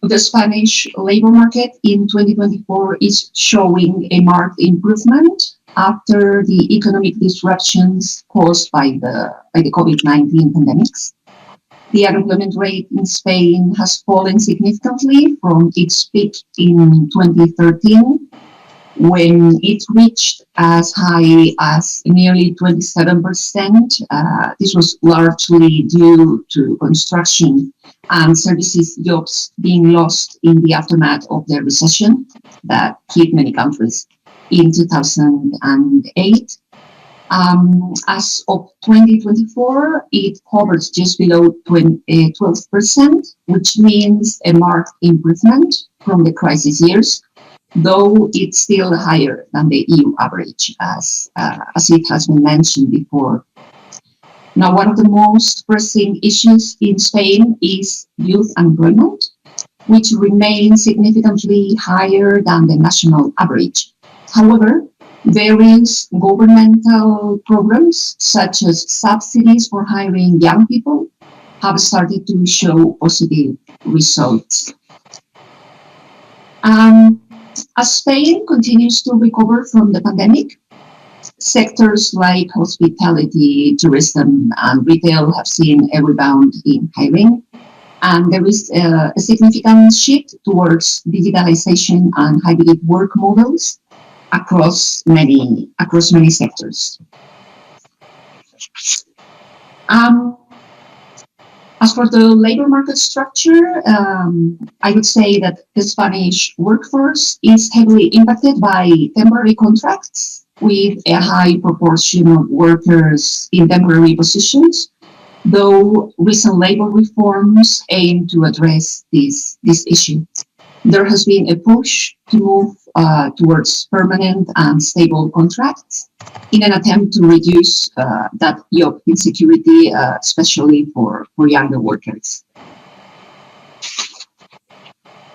The Spanish labor market in 2024 is showing a marked improvement after the economic disruptions caused by the COVID-19 pandemics. The unemployment rate in Spain has fallen significantly from its peak in 2013, when it reached as high as nearly 27%. This was largely due to construction and services jobs being lost in the aftermath of the recession that hit many countries in 2008. As of 2024, it hovers just below 12%, which means a marked improvement from the crisis years, though it's still higher than the EU average, as it has been mentioned before. Now, one of the most pressing issues in Spain is youth unemployment, which remains significantly higher than the national average. However, various governmental programs, such as subsidies for hiring young people, have started to show positive results. As Spain continues to recover from the pandemic, sectors like hospitality, tourism, and retail have seen a rebound in hiring, and there is a significant shift towards digitalization and hybrid work models across many sectors. As for the labor market structure, I would say that the Spanish workforce is heavily impacted by temporary contracts, with a high proportion of workers in temporary positions, though recent labor reforms aim to address this issue. There has been a push to move towards permanent and stable contracts in an attempt to reduce that job insecurity, especially for younger workers.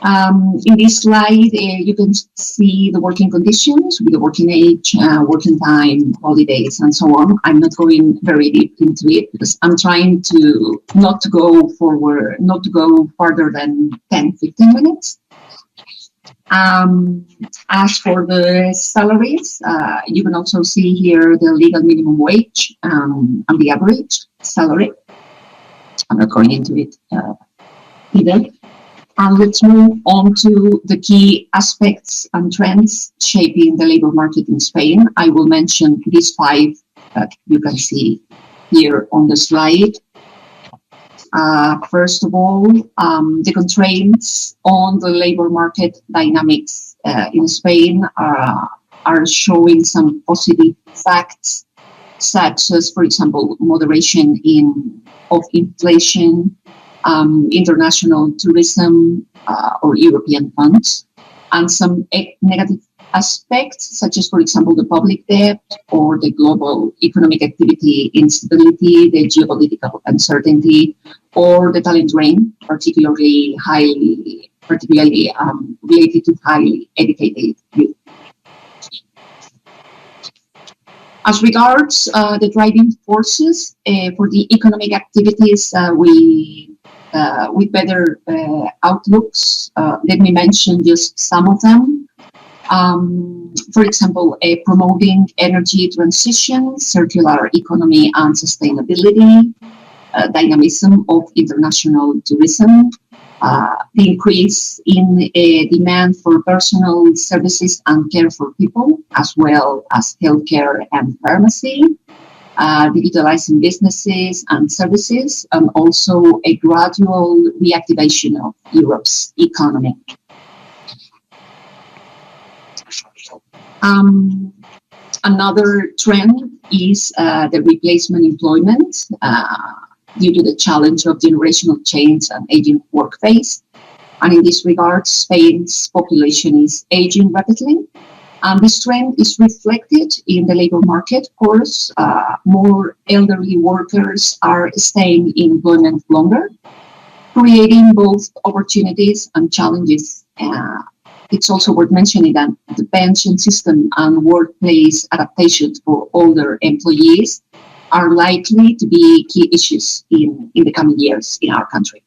In this slide, you can see the working conditions with the working age, working time, holidays, and so on. I'm not going very deep into it because I'm trying to not to go further than 10-15 minutes. As for the salaries, you can also see here the legal minimum wage and the average salary. I'm not going into it either. And let's move on to the key aspects and trends shaping the labor market in Spain. I will mention these 5 that you can see here on the slide. First of all, the constraints on the labor market dynamics in Spain are showing some positive facts, such as, for example, moderation of inflation, international tourism or European funds, and some negative aspects, such as, for example, the public debt or the global economic activity instability, the geopolitical uncertainty, or the talent drain, particularly related to highly educated youth. As regards the driving forces for the economic activities with better outlooks, let me mention just some of them. For example, promoting energy transition, circular economy and sustainability, dynamism of international tourism, the increase in demand for personal services and care for people, as well as healthcare and pharmacy, digitalizing businesses and services, and also a gradual reactivation of Europe's economy. Another trend is the replacement employment due to the challenge of generational change and aging workforce. And in this regard, Spain's population is aging rapidly. And this trend is reflected in the labor market, of course. More elderly workers are staying in employment longer, creating both opportunities and challenges. It's also worth mentioning that the pension system and workplace adaptations for older employees are likely to be key issues in the coming years in our country.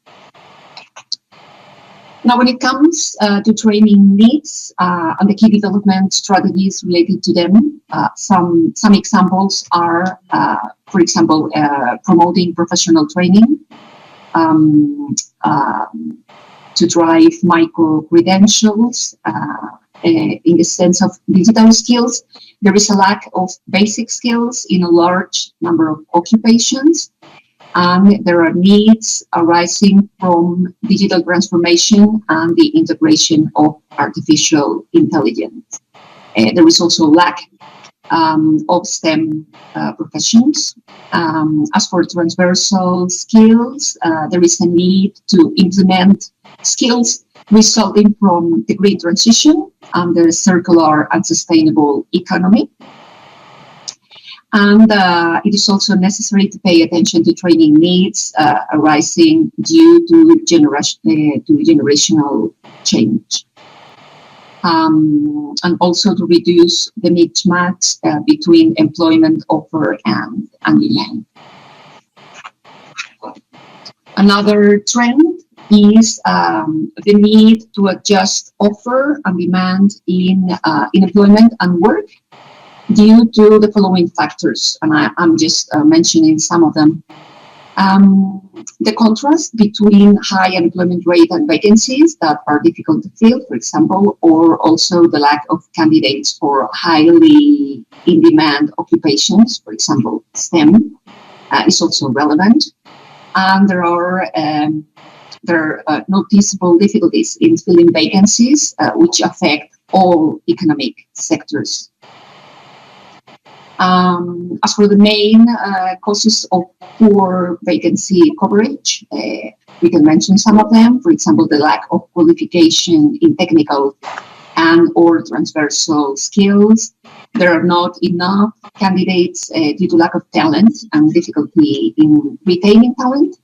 Now, when it comes to training needs and the key development strategies related to them, some examples are, for example, promoting professional training, to drive micro-credentials in the sense of digital skills. There is a lack of basic skills in a large number of occupations, and there are needs arising from digital transformation and the integration of artificial intelligence. There is also lack of STEM professions. As for transversal skills, there is a need to implement skills resulting from the green transition and the circular and sustainable economy. And it is also necessary to pay attention to training needs arising due to generational change. And also to reduce the mismatch between employment offer and demand. Another trend is the need to adjust offer and demand in employment and work due to the following factors, and I'm just mentioning some of them. The contrast between high unemployment rate and vacancies that are difficult to fill, for example, or also the lack of candidates for highly in-demand occupations, for example, STEM, is also relevant. And there are noticeable difficulties in filling vacancies, which affect all economic sectors. As for the main causes of poor vacancy coverage, we can mention some of them. For example, the lack of qualification in technical and or transversal skills. There are not enough candidates due to lack of talent and difficulty in retaining talent.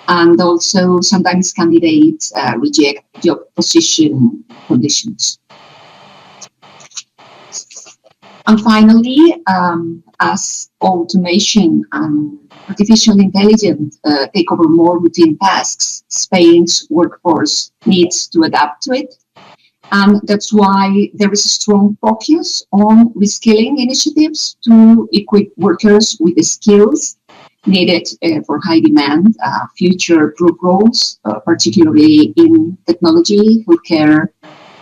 And also sometimes candidates reject job position conditions. And finally, as automation and artificial intelligence take over more routine tasks, Spain's workforce needs to adapt to it. And that's why there is a strong focus on reskilling initiatives to equip workers with the skills needed for high demand, future-proof roles, particularly in technology, healthcare,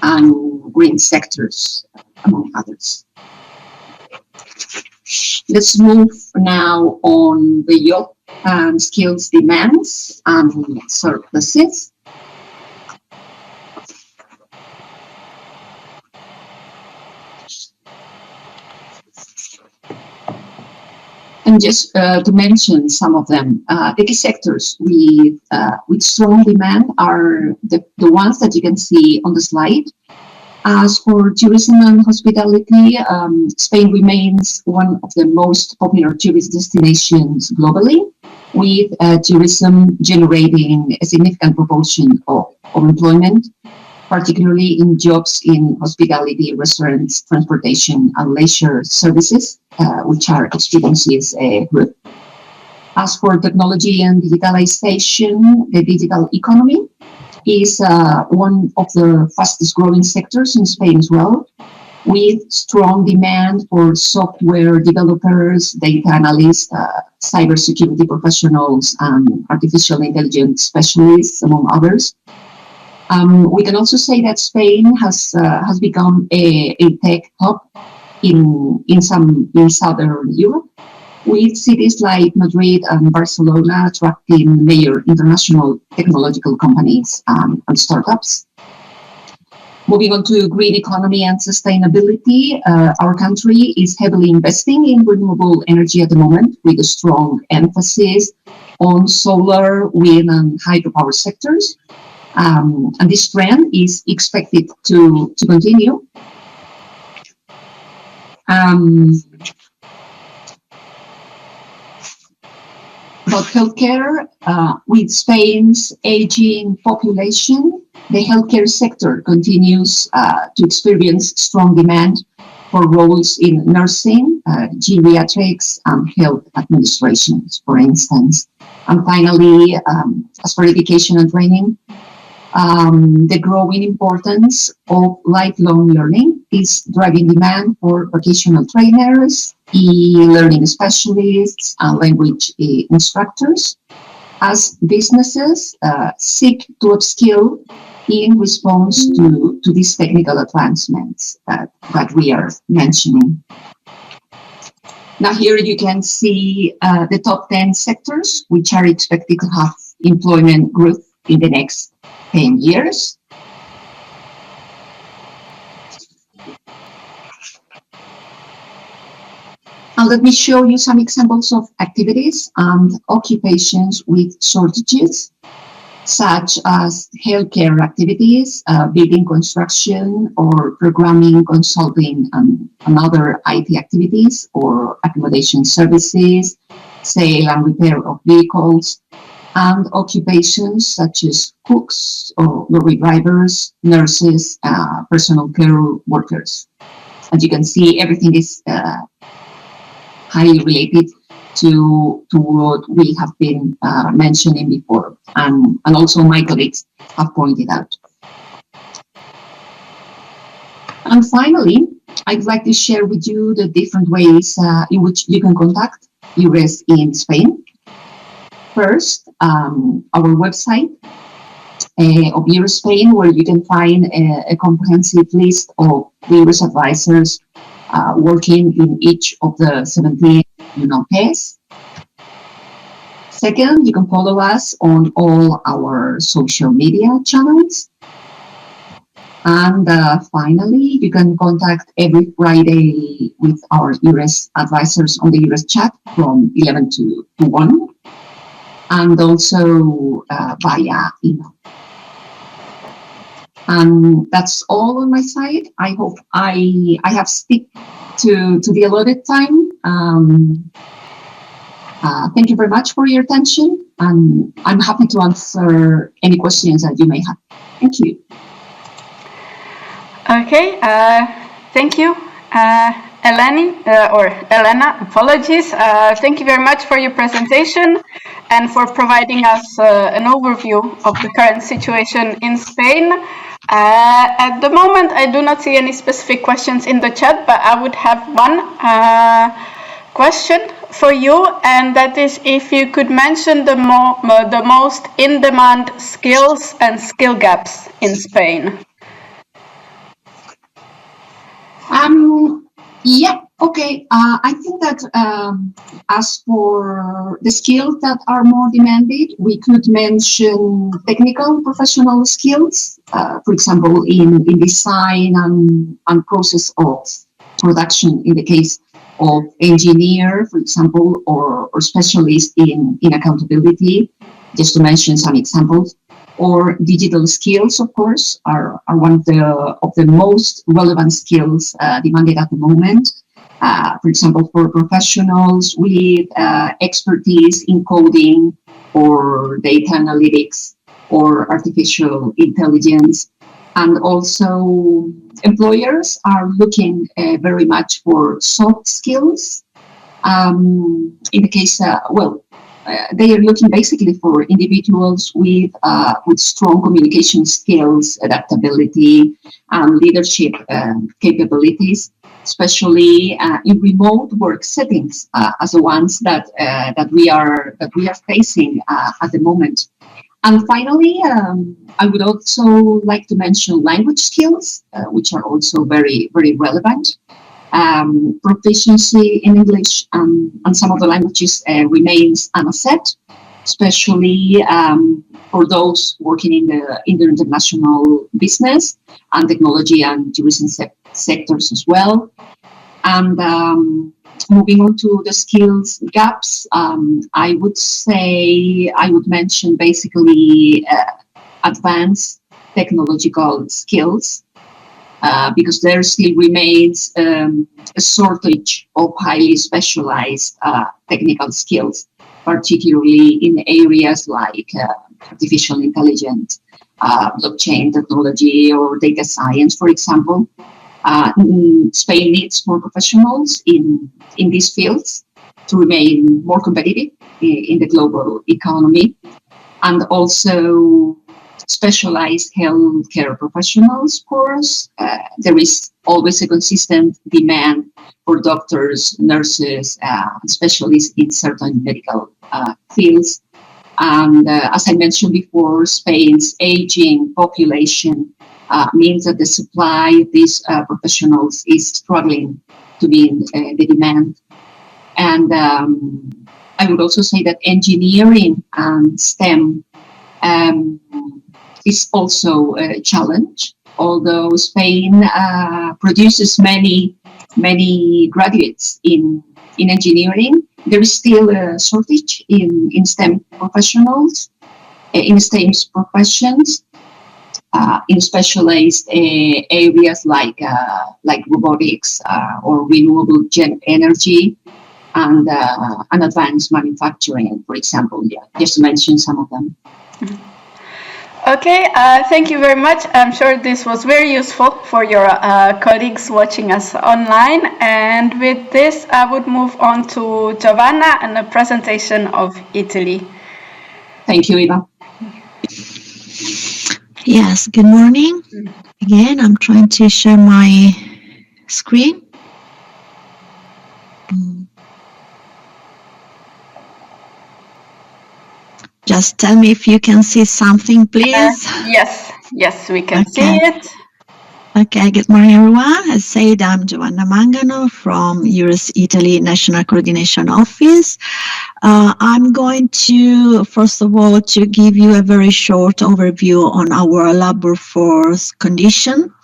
and green sectors, among others. Let's move now on the job and skills demands and surpluses. And just to mention some of them, the key sectors with strong demand are the ones that you can see on the slide. As for tourism and hospitality, Spain remains one of the most popular tourist destinations globally, with tourism generating a significant proportion of employment, particularly in jobs in hospitality, restaurants, transportation, and leisure services, which are experiencing a growth. As for technology and digitalization, the digital economy is one of the fastest growing sectors in Spain as well, with strong demand for software developers, data analysts, cybersecurity professionals, and artificial intelligence specialists, among others. We can also say that Spain has become a tech hub in southern Europe, with cities like Madrid and Barcelona attracting major international technological companies and startups. Moving on to green economy and sustainability, our country is heavily investing in renewable energy at the moment, with a strong emphasis on solar, wind, and hydropower sectors. And this trend is expected to continue. About healthcare, with Spain's aging population, the healthcare sector continues to experience strong demand for roles in nursing, geriatrics, and health administrations, for instance. And finally, as for education and training, the growing importance of lifelong learning is driving demand for vocational trainers, e-learning specialists, and language instructors, as businesses seek to upskill in response to these technical advancements that we are mentioning. Now here you can see the top 10 sectors which are expected to have employment growth in the next 10 years. And let me show you some examples of activities and occupations with shortages, such as healthcare activities, building construction, or programming, consulting, and other IT activities, or accommodation services, sale and repair of vehicles, and occupations such as cooks or lorry drivers, nurses, personal care workers. As you can see, everything is highly related to what we have been mentioning before, and also my colleagues have pointed out. And finally, I'd like to share with you the different ways in which you can contact EURES in Spain. First, our website of EURES Spain, where you can find a comprehensive list of EURES advisors working in each of the 17 PES. Second, you can follow us on all our social media channels. And finally, you can contact every Friday with our EURES advisors on the EURES chat from 11 to 1, and also via email. And that's all on my side. I hope I have stick to the allotted time. Thank you very much for your attention, and I'm happy to answer any questions that you may have. Thank you. Okay, thank you, Eleni, or Elena, apologies. Thank you very much for your presentation and for providing us an overview of the current situation in Spain. At the moment, I do not see any specific questions in the chat, but I would have one question for you, and that is if you could mention the most in-demand skills and skill gaps in Spain. Yeah, okay. I think that as for the skills that are more demanded, we could mention technical professional skills, for example, in design and process of production in the case of engineer, for example, or specialist in accountability, just to mention some examples. Or digital skills, of course, are one of the most relevant skills demanded at the moment. For example, for professionals with expertise in coding or data analytics or artificial intelligence. And also employers are looking very much for soft skills. In the case, they are looking basically for individuals with strong communication skills, adaptability, and leadership capabilities, especially in remote work settings, as the ones that we are facing at the moment. And finally, I would also like to mention language skills, which are also very, very relevant. Proficiency in English and some of the languages remains an asset, especially for those working in the international business and technology and tourism sectors as well. And moving on to the skills gaps, I would mention basically advanced technological skills. Because there still remains a shortage of highly specialized technical skills, particularly in areas like artificial intelligence, blockchain technology, or data science, for example. Spain needs more professionals in these fields to remain more competitive in the global economy, and also specialized healthcare professionals, of course. There is always a consistent demand for doctors, nurses, specialists in certain medical fields. And as I mentioned before, Spain's aging population means that the supply of these professionals is struggling to meet the demand. And I would also say that engineering and STEM is also a challenge. Although Spain produces many graduates in engineering, there is still a shortage in STEM professionals, in STEM professions, in specialized areas like robotics or renewable energy and advanced manufacturing, for example. Yeah, just to mention some of them. Mm-hmm. Okay, thank you very much. I'm sure this was very useful for your colleagues watching us online. And with this, I would move on to Giovanna and a presentation of Italy. Thank you, Eva. Yes, good morning. Again, I'm trying to share my screen. Just tell me if you can see something, please. Yes, we can see it. Okay, good morning, everyone. As said, I'm Giovanna Mangano from EURES Italy National Coordination Office. I'm going to, first of all, to give you a very short overview on our labor force condition.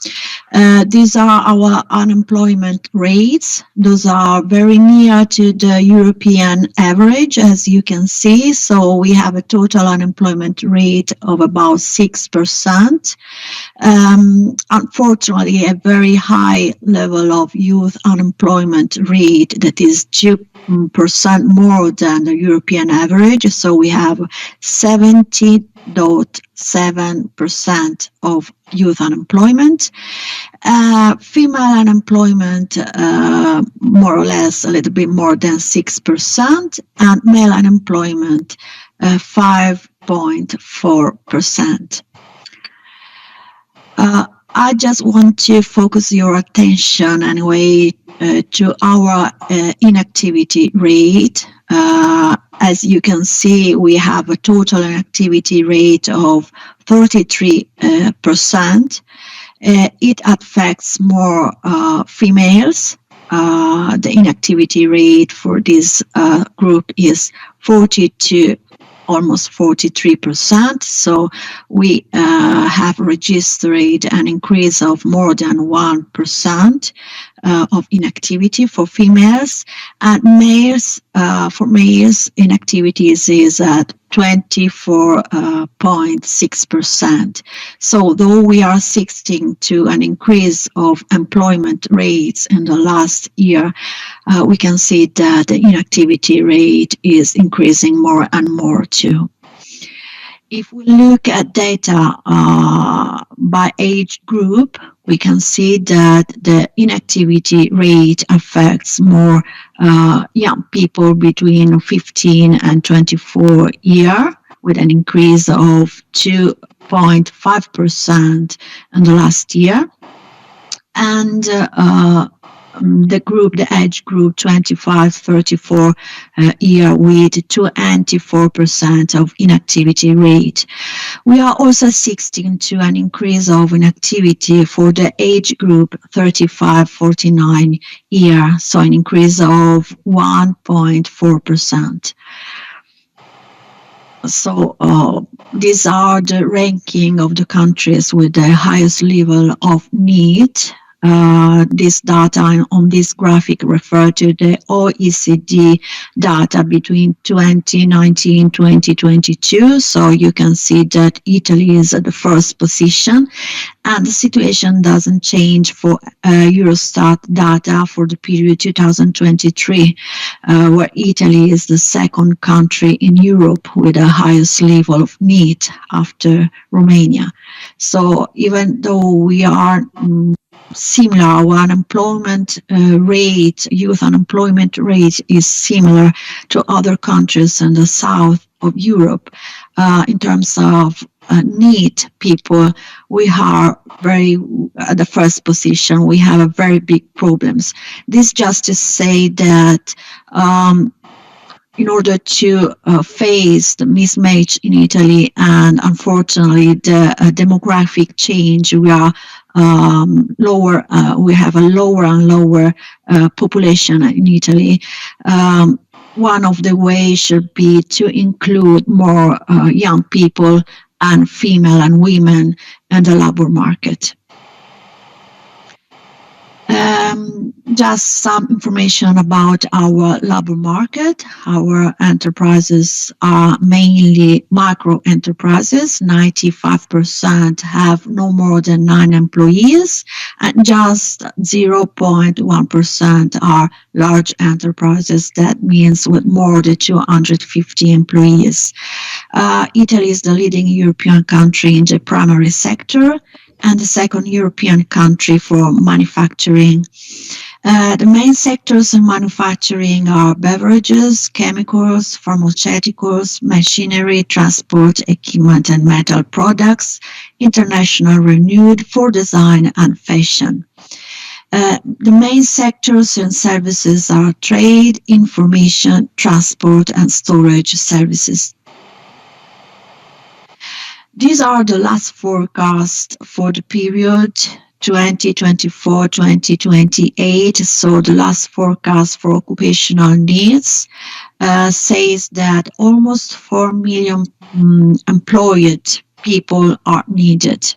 These are our unemployment rates. Those are very near to the European average, as you can see. So we have a total unemployment rate of about 6%. Unfortunately, a very high level of youth unemployment rate that is 2% more than the European average. So we have 70.7% of youth unemployment. Female unemployment, more or less a little bit more than 6%, and male unemployment, 5.4%. I just want to focus your attention anyway to our inactivity rate. As you can see, we have a total inactivity rate of 33%. It affects more females. The inactivity rate for this group is 42, almost 43%. So we have registered an increase of more than 1% of inactivity for females, and males, for males, inactivity is at 24.6%. So though we are assisting to an increase of employment rates in the last year, we can see that the inactivity rate is increasing more and more too. If we look at data by age group, we can see that the inactivity rate affects more young people between 15 and 24 years, with an increase of 2.5% in the last year. And the age group 25-34 year with 24% of inactivity rate. We are also assisting to an increase of inactivity for the age group 35-49 year, so an increase of 1.4%. So these are the ranking of the countries with the highest level of need. This data on this graphic refer to the OECD data between 2019 2022. So you can see that Italy is at the first position, and the situation doesn't change for Eurostat data for the period 2023, where Italy is the second country in Europe with the highest level of need after Romania. So even though we are similar, our unemployment rate, youth unemployment rate is similar to other countries in the south of Europe. In terms of need people, we are very at the first position. We have a very big problems. This just to say that in order to face the mismatch in Italy and unfortunately the demographic change, we are lower. We have a lower and lower population in Italy. One of the ways should be to include more young people and female and women in the labor market. Just some information about our labor market. Our enterprises are mainly micro enterprises. 95% have no more than 9 employees, and just 0.1% are large enterprises. That means with more than 250 employees. Italy is the leading European country in the primary sector, and the second European country for manufacturing. The main sectors in manufacturing are beverages, chemicals, pharmaceuticals, machinery, transport, equipment and metal products, international renewed for design and fashion. The main sectors and services are trade, information, transport and storage services. These are the last forecasts for the period 2024-2028. So the last forecast for occupational needs says that almost 4 million employed people are needed.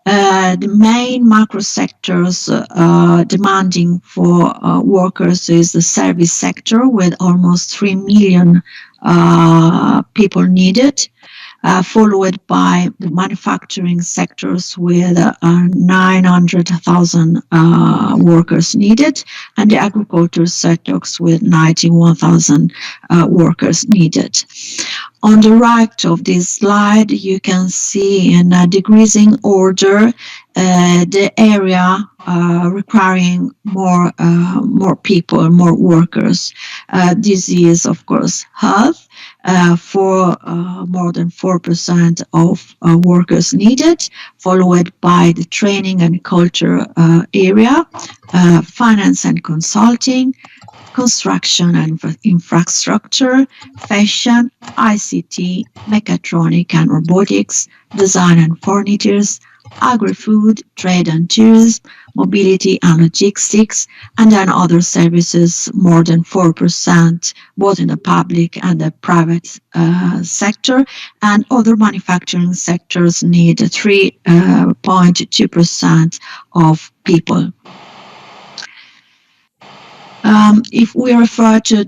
The main macro sectors demanding for workers is the service sector with almost 3 million people needed. followed by the manufacturing sectors with 900,000 workers needed, and the agriculture sectors with 91,000 workers needed. On the right of this slide, you can see in a decreasing order the area requiring more people, more workers. This is, of course, health, for more than 4% of workers needed, followed by the training and culture area, finance and consulting, construction and infrastructure, fashion, ICT, mechatronic and robotics, design and furnitures, agri-food, trade and tourism, mobility and logistics, and then other services, more than 4%, both in the public and the private sector, and other manufacturing sectors need 3.2% of people. If we refer to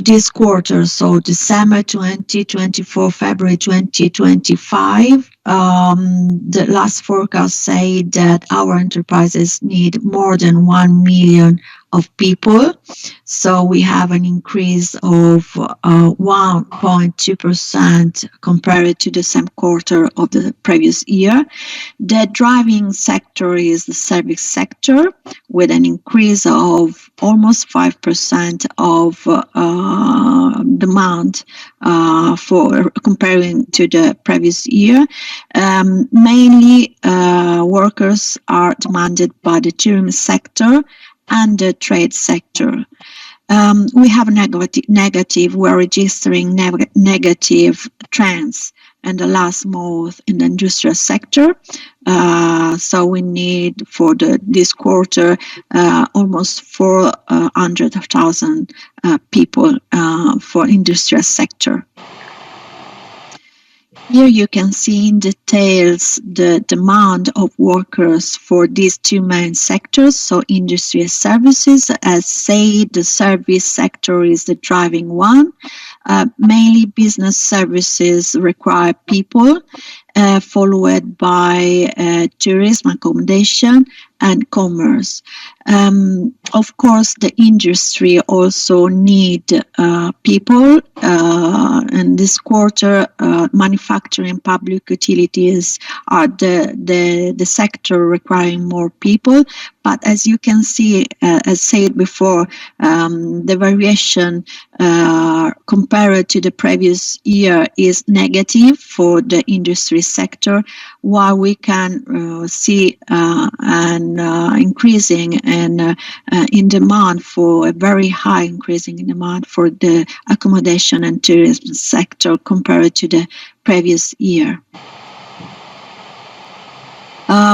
this quarter, so December 2024, February 2025, the last forecast say that our enterprises need more than 1 million of people. So we have an increase of 1.2% compared to the same quarter of the previous year. The driving sector is the service sector, with an increase of almost 5% of demand for comparing to the previous year. Mainly workers are demanded by the tourism sector and the trade sector. We have a negative, we're registering negative trends in the last month in the industrial sector. So we need for this quarter almost 400,000 people for industrial sector. Here you can see in details the demand of workers for these two main sectors. So industry and services, as said, the service sector is the driving one. Mainly business services require people, followed by tourism, accommodation, and commerce. Of course, the industry also need people. In this quarter, manufacturing, public utilities are the sector requiring more people. But as you can see, as said before, the variation compared to the previous year is negative for the industry sector, while we can see an increasing in demand for a very high increasing in demand for the accommodation and tourism sector compared to the previous year.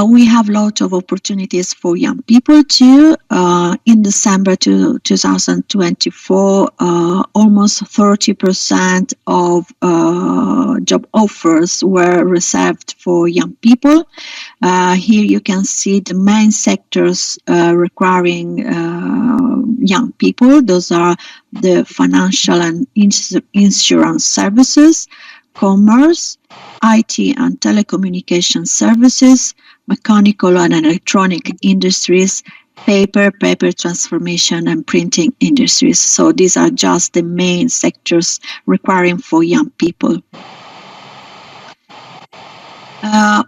We have a lot of opportunities for young people too. In December 2024, almost 30% of job offers were reserved for young people. Here you can see the main sectors requiring young people. Those are the financial and insurance services, commerce, IT and telecommunication services, mechanical and electronic industries, paper transformation, and printing industries. So these are just the main sectors requiring for young people.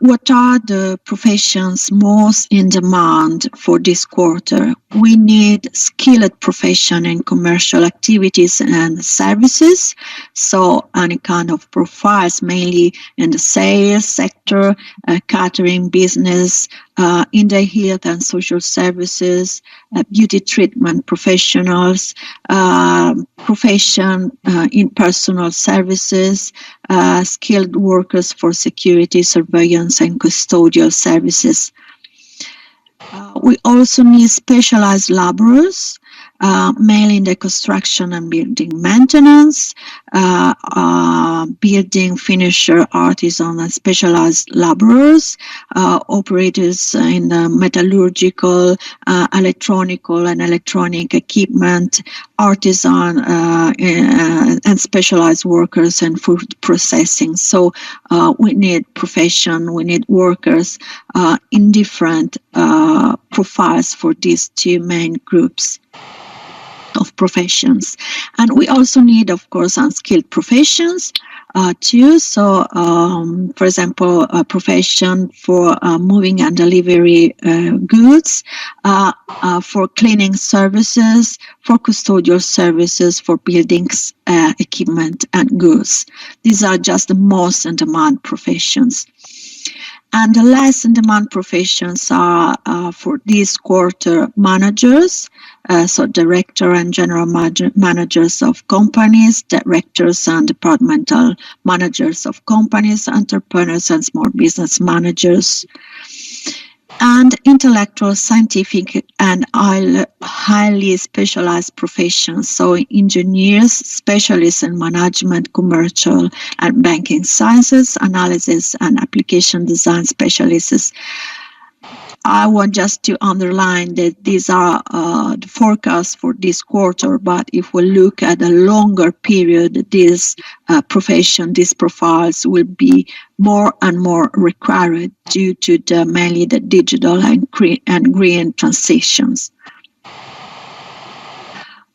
What are the professions most in demand for this quarter? We need skilled profession in commercial activities and services. So any kind of profiles, mainly in the sales sector, catering business, in the health and social services, beauty treatment professionals, profession in personal services, skilled workers for security, surveillance, and custodial services. We also need specialized laborers mainly in the construction and building maintenance, building finisher, artisan and specialized laborers, operators in the metallurgical, electronical and electronic equipment, artisan and specialized workers and food processing. So we need profession, we need workers in different profiles for these two main groups of professions. And we also need, of course, unskilled professions too. So, for example, a profession for moving and delivery goods, for cleaning services, for custodial services, for buildings, equipment and goods. These are just the most in-demand professions. And the less in-demand professions are for this quarter managers, so director and general managers of companies, directors and departmental managers of companies, entrepreneurs and small business managers, and intellectual, scientific and highly specialized professions, so engineers, specialists in management, commercial and banking sciences, analysis and application design specialists. I want just to underline that these are the forecasts for this quarter, but if we look at a longer period, this profession, these profiles will be more and more required due to mainly the digital and green transitions.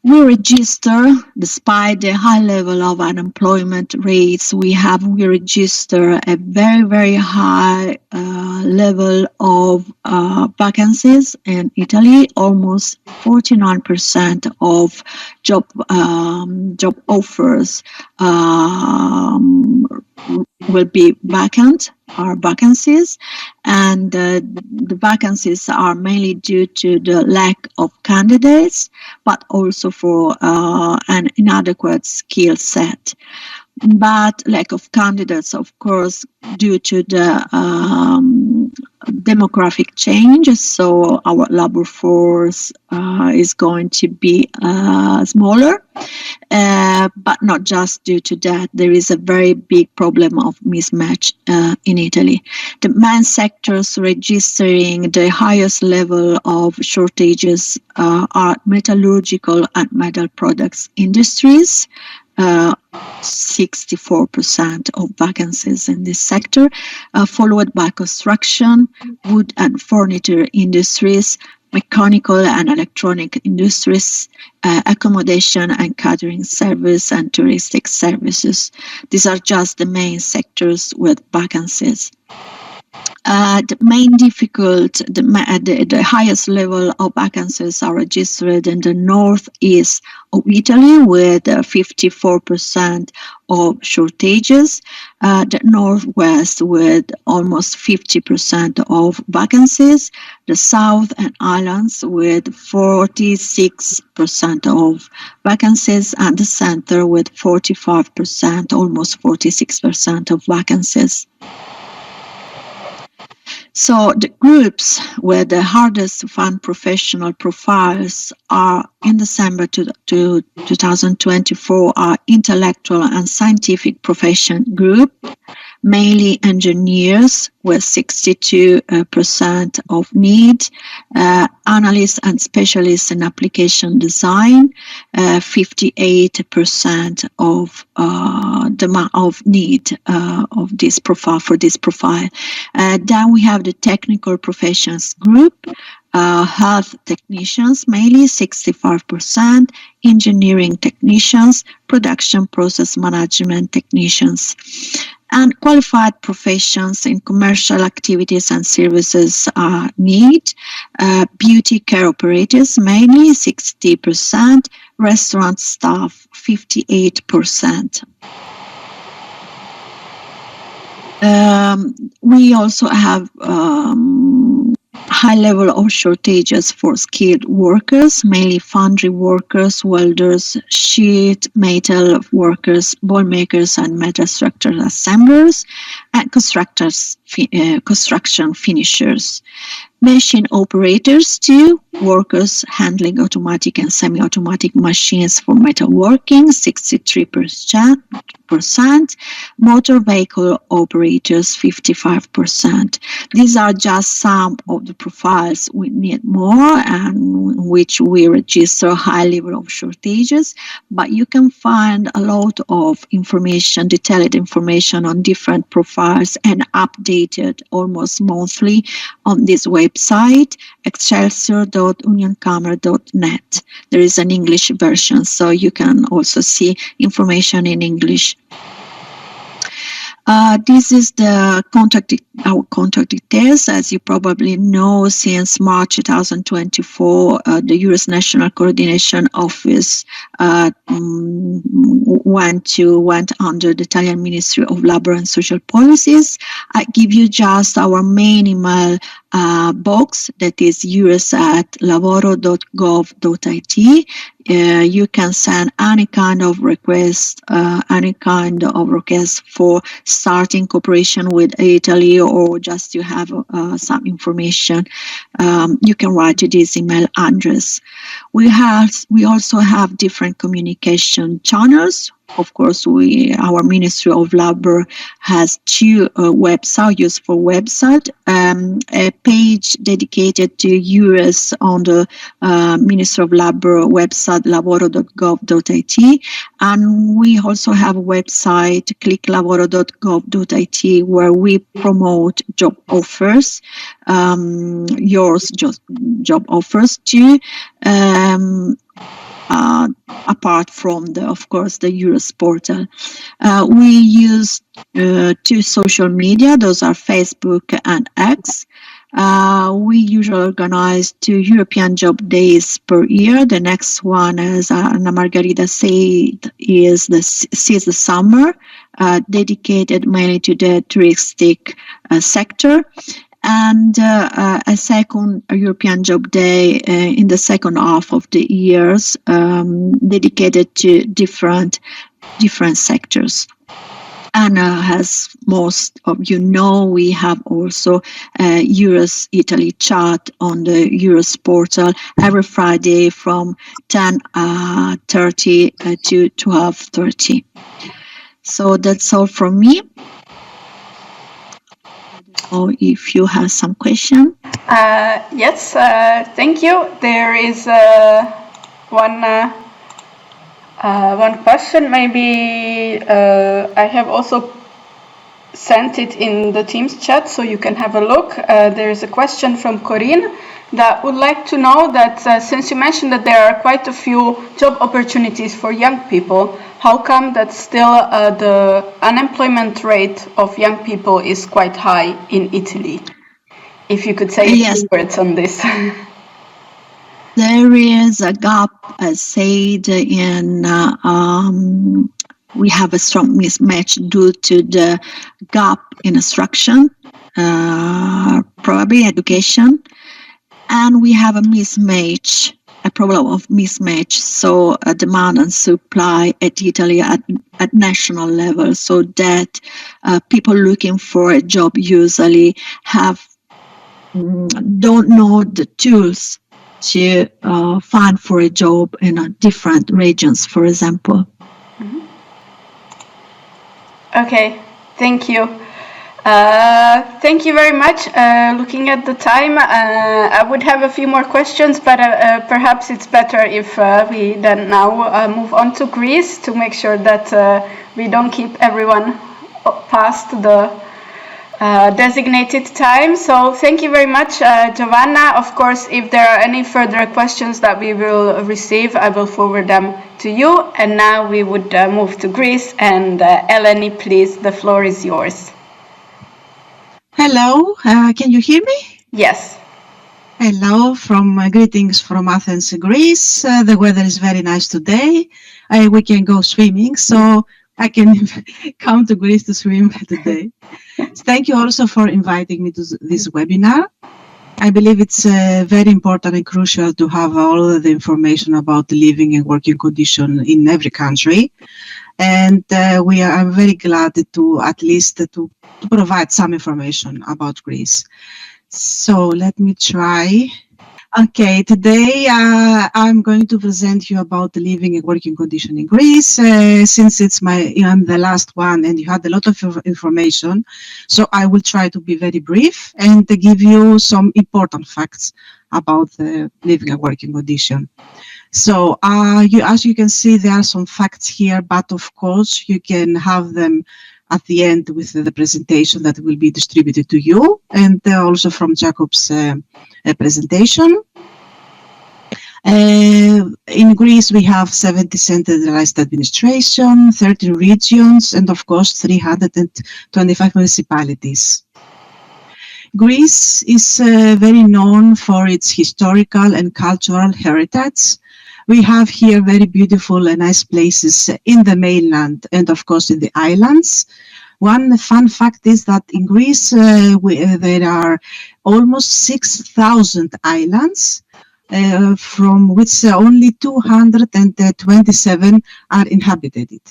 We register, despite the high level of unemployment rates, we register a very, very high level of vacancies in Italy. Almost 49% of job offers will be vacant, are vacancies, and the vacancies are mainly due to the lack of candidates, but also for an inadequate skill set. But lack of candidates, of course, due to the demographic change, so our labor force is going to be smaller, but not just due to that. There is a very big problem of mismatch in Italy. The main sectors registering the highest level of shortages are metallurgical and metal products industries, 64% of vacancies in this sector, followed by construction, wood and furniture industries, mechanical and electronic industries, accommodation and catering service and touristic services. These are just the main sectors with vacancies. The main the highest level of vacancies are registered in the northeast of Italy with 54% of shortages, the northwest with almost 50% of vacancies, the south and islands with 46% of vacancies, and the center with 45%, almost 46% of vacancies. So the groups where the hardest to find professional profiles are in December 2024 are intellectual and scientific profession group, mainly engineers with 62% of need, analysts and specialists in application design, 58% of need of this profile for this profile. Then we have the technical professions group, health technicians, mainly 65%, engineering technicians, production process management technicians, and qualified professions in commercial activities and services need, beauty care operators, mainly 60%, restaurant staff, 58%. We also have high level of shortages for skilled workers, mainly foundry workers, welders, sheet metal workers, ball makers and metal structure assemblers, and construction finishers. Machine operators, 2. Workers handling automatic and semi-automatic machines for metalworking, 63%. Motor vehicle operators, 55%. These are just some of the profiles. We need more, and which we register a high level of shortages, but you can find a lot of information, detailed information on different profiles, and updated almost monthly on this website, excelsior.unioncamera.net. There is an English version, so you can also see information in English. This is our contact details. As you probably know, since March 2024, the EURES National Coordination Office went under the Italian Ministry of Labor and Social Policies. I give you just our main email box, that is eures@lavoro.gov.it. You can send any kind of request, for starting cooperation with Italy, or just you have some information. You can write to this email address. We also have different communication channels. Of course, our Ministry of Labor has 2 useful websites. A page dedicated to EURES on the Ministry of Labor website, lavoro.gov.it, and we also have a website, clicklavoro.gov.it, where we promote job offers, job offers too. Apart from the EURES portal. We use 2 social media, those are Facebook and X. We usually organize 2 European job days per year. The next one, as Margarida said, is the summer, dedicated mainly to the touristic sector. And a second European Job Day in the second half of the years, dedicated to different sectors. And as most of you know, we have also EURES Italy chat on the EURES portal every Friday from 10:30 to 12:30. So that's all from me. Or if you have some question. Yes, thank you. There is one question. Maybe I have also sent it in the Teams chat, so you can have a look. There is a question from Corinne that would like to know that since you mentioned that there are quite a few job opportunities for young people, how come that still the unemployment rate of young people is quite high in Italy? If you could say a few words on this. There is a gap, as said, we have a strong mismatch due to the gap in instruction, probably education, and we have a problem of mismatch, so demand and supply at Italy at national level, so that people looking for a job usually don't know the tools to find for a job in different regions, for example. Mm-hmm. Okay, thank you. Thank you very much. Looking at the time, I would have a few more questions, but perhaps it's better if we then now move on to Greece to make sure that we don't keep everyone past the designated time. So thank you very much, Giovanna. Of course, if there are any further questions that we will receive, I will forward them to you. And now we would move to Greece. And Eleni, please, the floor is yours. Hello, can you hear me? Yes. Hello, greetings from Athens, Greece. The weather is very nice today. We can go swimming, so I can come to Greece to swim today. Thank you also for inviting me to this webinar. I believe it's very important and crucial to have all of the information about the living and working condition in every country. And I'm very glad to at least to provide some information about Greece. So let me try. Okay, today I'm going to present you about the living and working condition in Greece. Since I'm the last one and you had a lot of information, so I will try to be very brief and give you some important facts about the living and working condition. So as you can see, there are some facts here, but of course you can have them at the end with the presentation that will be distributed to you, and also from Jakub's presentation. In Greece, we have 70 centralized administration, 30 regions, and of course 325 municipalities. Greece is very known for its historical and cultural heritage. We have here very beautiful and nice places in the mainland and of course in the islands. One fun fact is that in Greece there are almost 6,000 islands, from which only 227 are inhabited.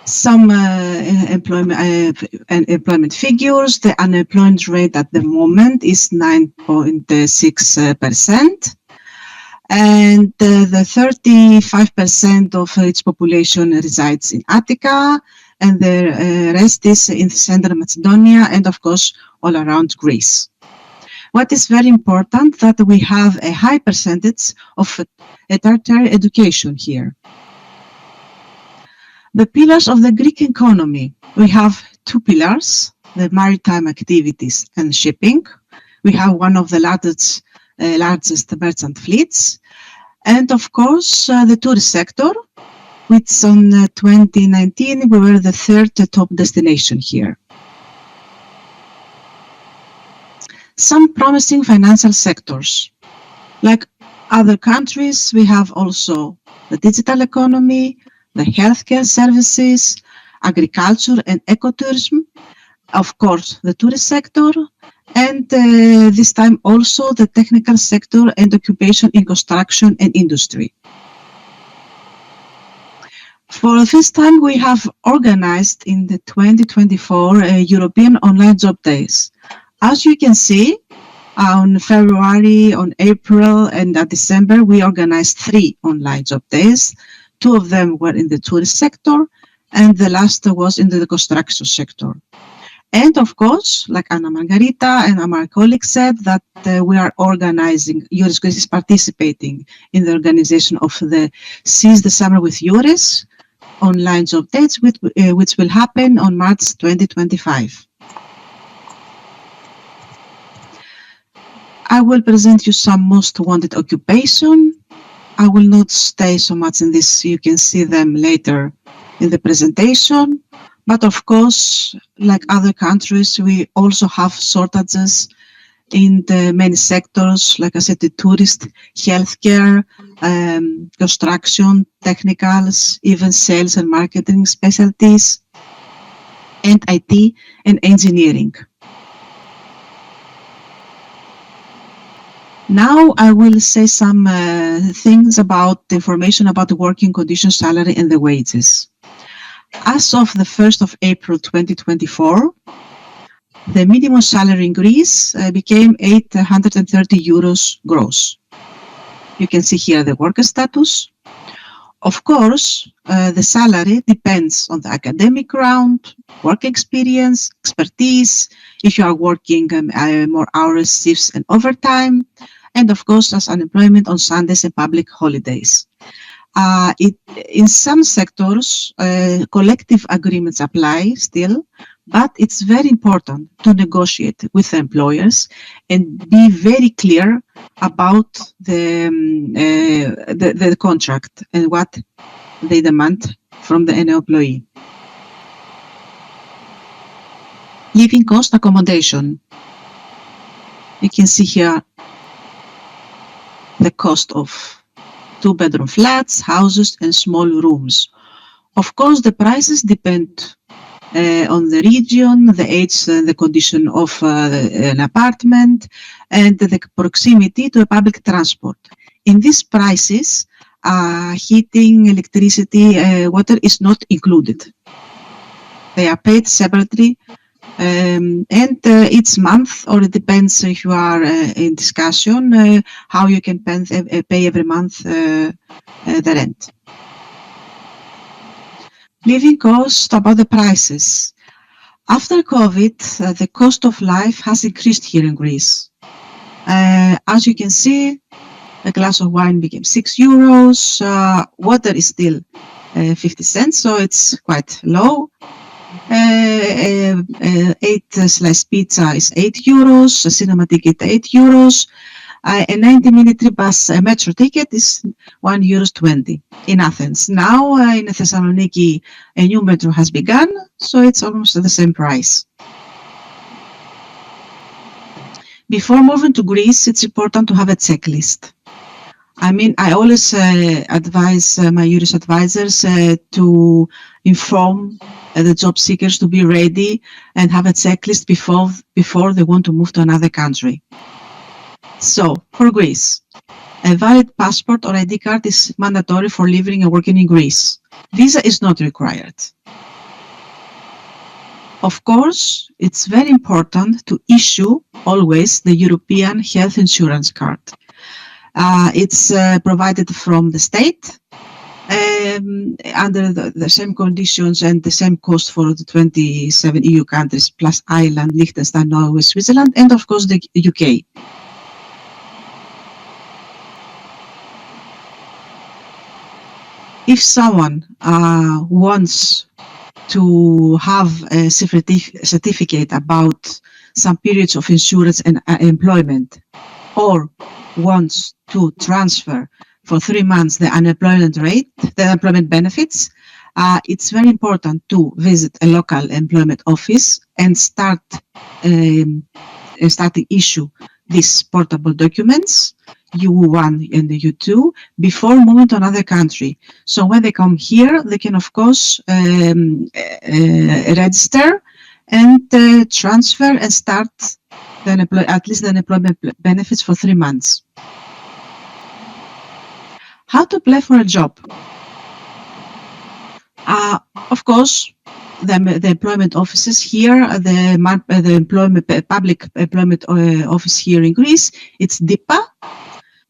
Some employment figures. The unemployment rate at the moment is 9.6%, and the 35% of its population resides in Attica, and the rest is in Central Macedonia and of course all around Greece. What is very important that we have a high percentage of tertiary education here. The pillars of the Greek economy. We have two pillars, the maritime activities and shipping. We have one of the largest merchant fleets. And of course, the tourist sector, which on 2019, we were the third top destination here. Some promising financial sectors. Like other countries, we have also the digital economy, the healthcare services, agriculture and ecotourism, of course the tourist sector, and this time also the technical sector and occupation in construction and industry. For the first time we have organized in the 2024 European Online Job Days. As you can see, on February, on April and December we organized 3 online job days. 2 of them were in the tourist sector, and the last was in the construction sector. And of course, like Margarida and my colleague said, that we are organizing, EURES Greece is participating in the organization of the Seize the Summer with EURES online job dates, which will happen on March 2025. I will present you some most wanted occupation. I will not stay so much in this, you can see them later in the presentation. But of course, like other countries, we also have shortages in the many sectors, like I said, the tourist, healthcare, construction, technicals, even sales and marketing specialties, and IT and engineering. Now I will say some things about the information about the working conditions, salary and the wages. As of the 1st of April 2024, the minimum salary in Greece became 830 euros gross. You can see here the worker status. Of course, the salary depends on the academic ground, work experience, expertise, if you are working more hours, shifts and overtime, and of course as unemployment on Sundays and public holidays. In some sectors, collective agreements apply still, but it's very important to negotiate with the employers and be very clear about the contract and what they demand from the employee. Living cost accommodation. You can see here the cost of 2-bedroom flats, houses and small rooms. Of course, the prices depend on the region, the age, the condition of an apartment, and the proximity to a public transport. In these prices, heating, electricity, water is not included. They are paid separately And each month, or it depends if you are in discussion, how you can pay every month the rent. Living cost, about the prices. After COVID, the cost of life has increased here in Greece. As you can see, a glass of wine became 6 euros. Water is still 50 cents, so it's quite low. 8-slice pizza is 8 euros, a cinema ticket 8 euros, a 90-minute bus metro ticket is 1 euros 20 in Athens. Now in Thessaloniki, a new metro has begun, so it's almost the same price. Before moving to Greece, it's important to have a checklist. I mean, I always advise my EURES advisors to inform the job seekers to be ready and have a checklist before they want to move to another country. So, for Greece, a valid passport or ID card is mandatory for living and working in Greece. Visa is not required. Of course, it's very important to issue always the European health insurance card. It's provided from the state under the same conditions and the same cost for the 27 EU countries plus Ireland, Liechtenstein, Norway, Switzerland, and of course the UK. If someone wants to have a certificate about some periods of insurance and employment, or wants to transfer for 3 months the unemployment rate, the employment benefits, it's very important to visit a local employment office and start to issue these portable documents, U1 and the U2, before moving to another country. So when they come here, they can of course register and transfer and start at least the unemployment benefits for 3 months. How to apply for a job? Of course, the employment offices here, the public employment office here in Greece, it's DIPA.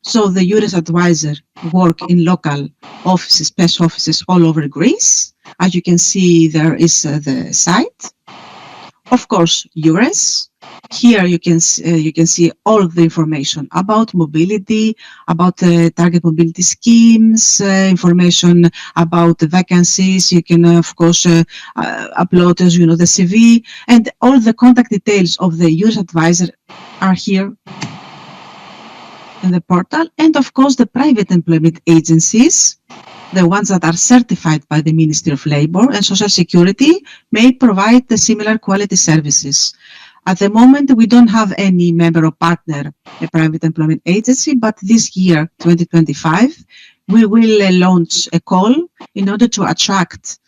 So the EURES advisor work in local offices, press offices all over Greece. As you can see, there is the site. Of course, EURES. Here you can see all the information about mobility, about target mobility schemes, information about the vacancies. You can of course upload, as you know, the CV, and all the contact details of the EURES advisor are here in the portal. And of course, the private employment agencies, the ones that are certified by the Ministry of Labour and Social Security, may provide the similar quality services. At the moment, we don't have any member or partner, a private employment agency, but this year, 2025, we will launch a call in order to attract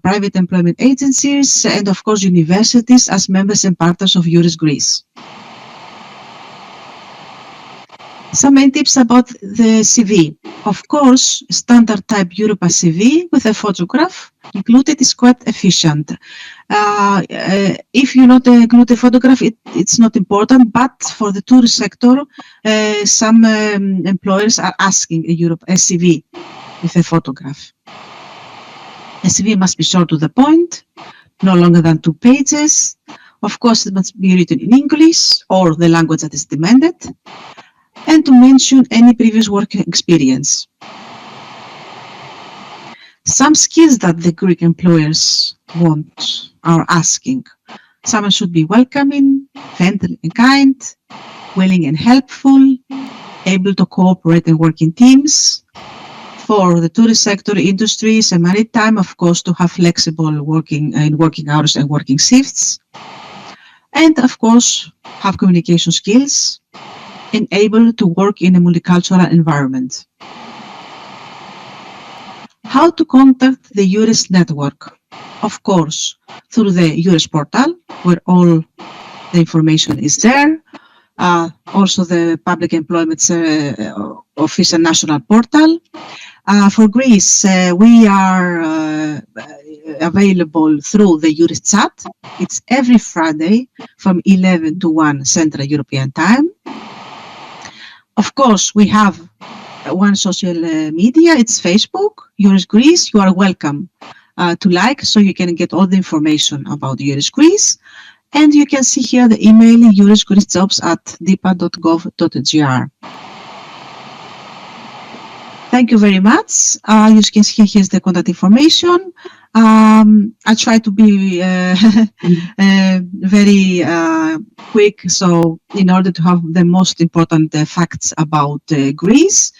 private employment agencies and, of course, universities as members and partners of EURES Greece. Some main tips about the CV. Of course, standard type Europa CV with a photograph included is quite efficient. If you not include a photograph, it's not important, but for the tourist sector, some employers are asking a CV with a photograph. A CV must be short to the point, no longer than 2 pages. Of course, it must be written in English or the language that is demanded, and to mention any previous work experience. Some skills that the Greek employers are asking. Someone should be welcoming, friendly and kind, willing and helpful, able to cooperate and work in teams. For the tourist sector, industries and maritime, of course, to have flexible working hours and working shifts. And of course, have communication skills and able to work in a multicultural environment. How to contact the EURES network? Of course, through the EURES portal, where all the information is there. Also the Public Employment Office and National Portal. For Greece, we are available through the EURES chat. It's every Friday from 11 to 1 Central European Time. Of course, we have one social media. It's Facebook, EURES Greece. You are welcome to like, so you can get all the information about EURES Greece. And you can see here the email euresgreecejobs@dipa.gov.gr. Thank you very much. You can see here's the contact information. I try to be very quick, so in order to have the most important facts about Greece.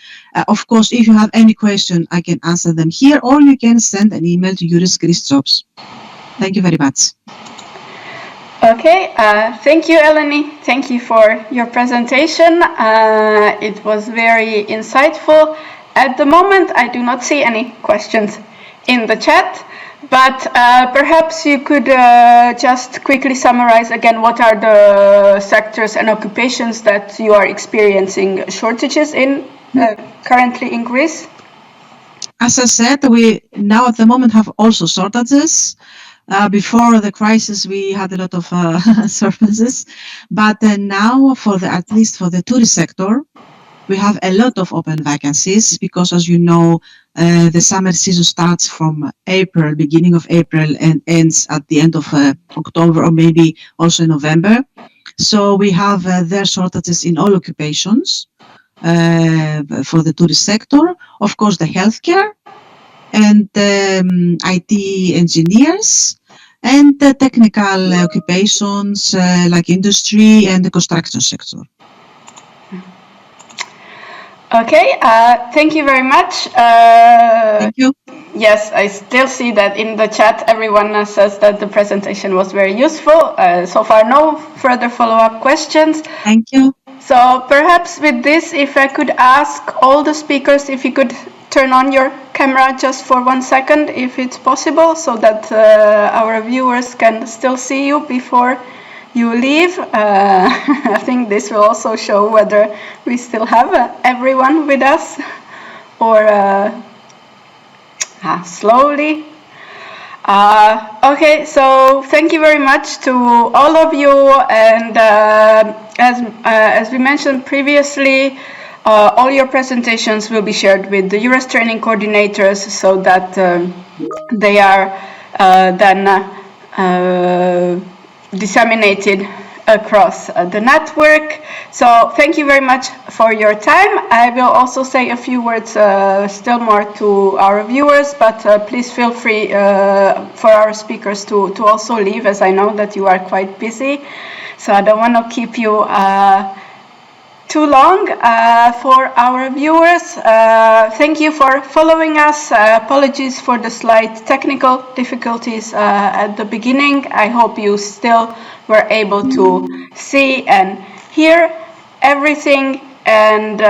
Of course, if you have any question, I can answer them here, or you can send an email to EURES Greece Jobs. Thank you very much. Okay, thank you, Eleni. Thank you for your presentation. It was very insightful. At the moment, I do not see any questions in the chat, but perhaps you could just quickly summarize again what are the sectors and occupations that you are experiencing shortages in currently in Greece? As I said, we now at the moment have also shortages. Before the crisis, we had a lot of surfaces, but now at least for the tourist sector, we have a lot of open vacancies because, as you know, the summer season starts from April, beginning of April, and ends at the end of October, or maybe also November. So we have their shortages in all occupations for the tourist sector. Of course, the healthcare and IT engineers and the technical occupations like industry and the construction sector. Okay, thank you very much. Thank you. Yes, I still see that in the chat everyone says that the presentation was very useful. So far, no further follow-up questions. Thank you. So perhaps with this, if I could ask all the speakers if you could turn on your camera just for 1 second, if it's possible, so that our viewers can still see you before you leave. I think this will also show whether we still have everyone with us, or slowly. Okay, so thank you very much to all of you, and as we mentioned previously, all your presentations will be shared with the EURES training coordinators so that they are then disseminated across the network. So thank you very much for your time. I will also say a few words still more to our viewers, but please feel free for our speakers to also leave, as I know that you are quite busy. So I don't want to keep you too long. For our viewers, thank you for following us. Apologies for the slight technical difficulties at the beginning. I hope you still were able to see and hear everything, and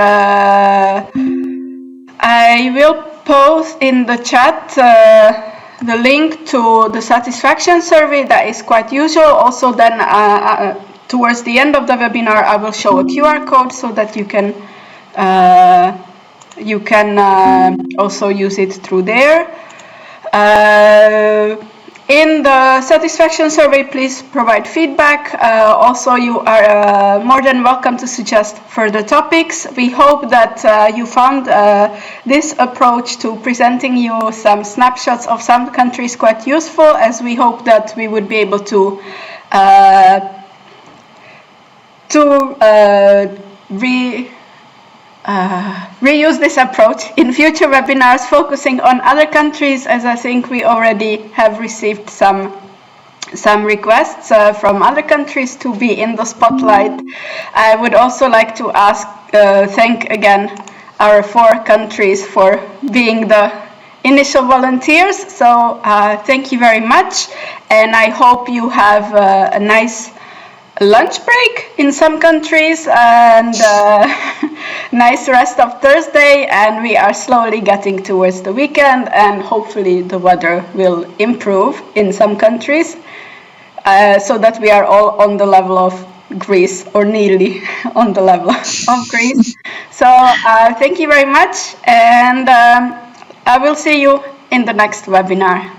I will post in the chat the link to the satisfaction survey. That is quite usual. Also then towards the end of the webinar, I will show a QR code so that you can also use it through there. In the satisfaction survey, please provide feedback. Also, you are more than welcome to suggest further topics. We hope that you found this approach to presenting you some snapshots of some countries quite useful, as we hope that we would be able to reuse this approach in future webinars focusing on other countries, as I think we already have received some requests from other countries to be in the spotlight. I would also like to thank again our 4 countries for being the initial volunteers. So thank you very much, and I hope you have a nice lunch break in some countries, and nice rest of Thursday, and we are slowly getting towards the weekend, and hopefully the weather will improve in some countries so that we are all on the level of Greece, or nearly on the level of Greece. So thank you very much, and I will see you in the next webinar.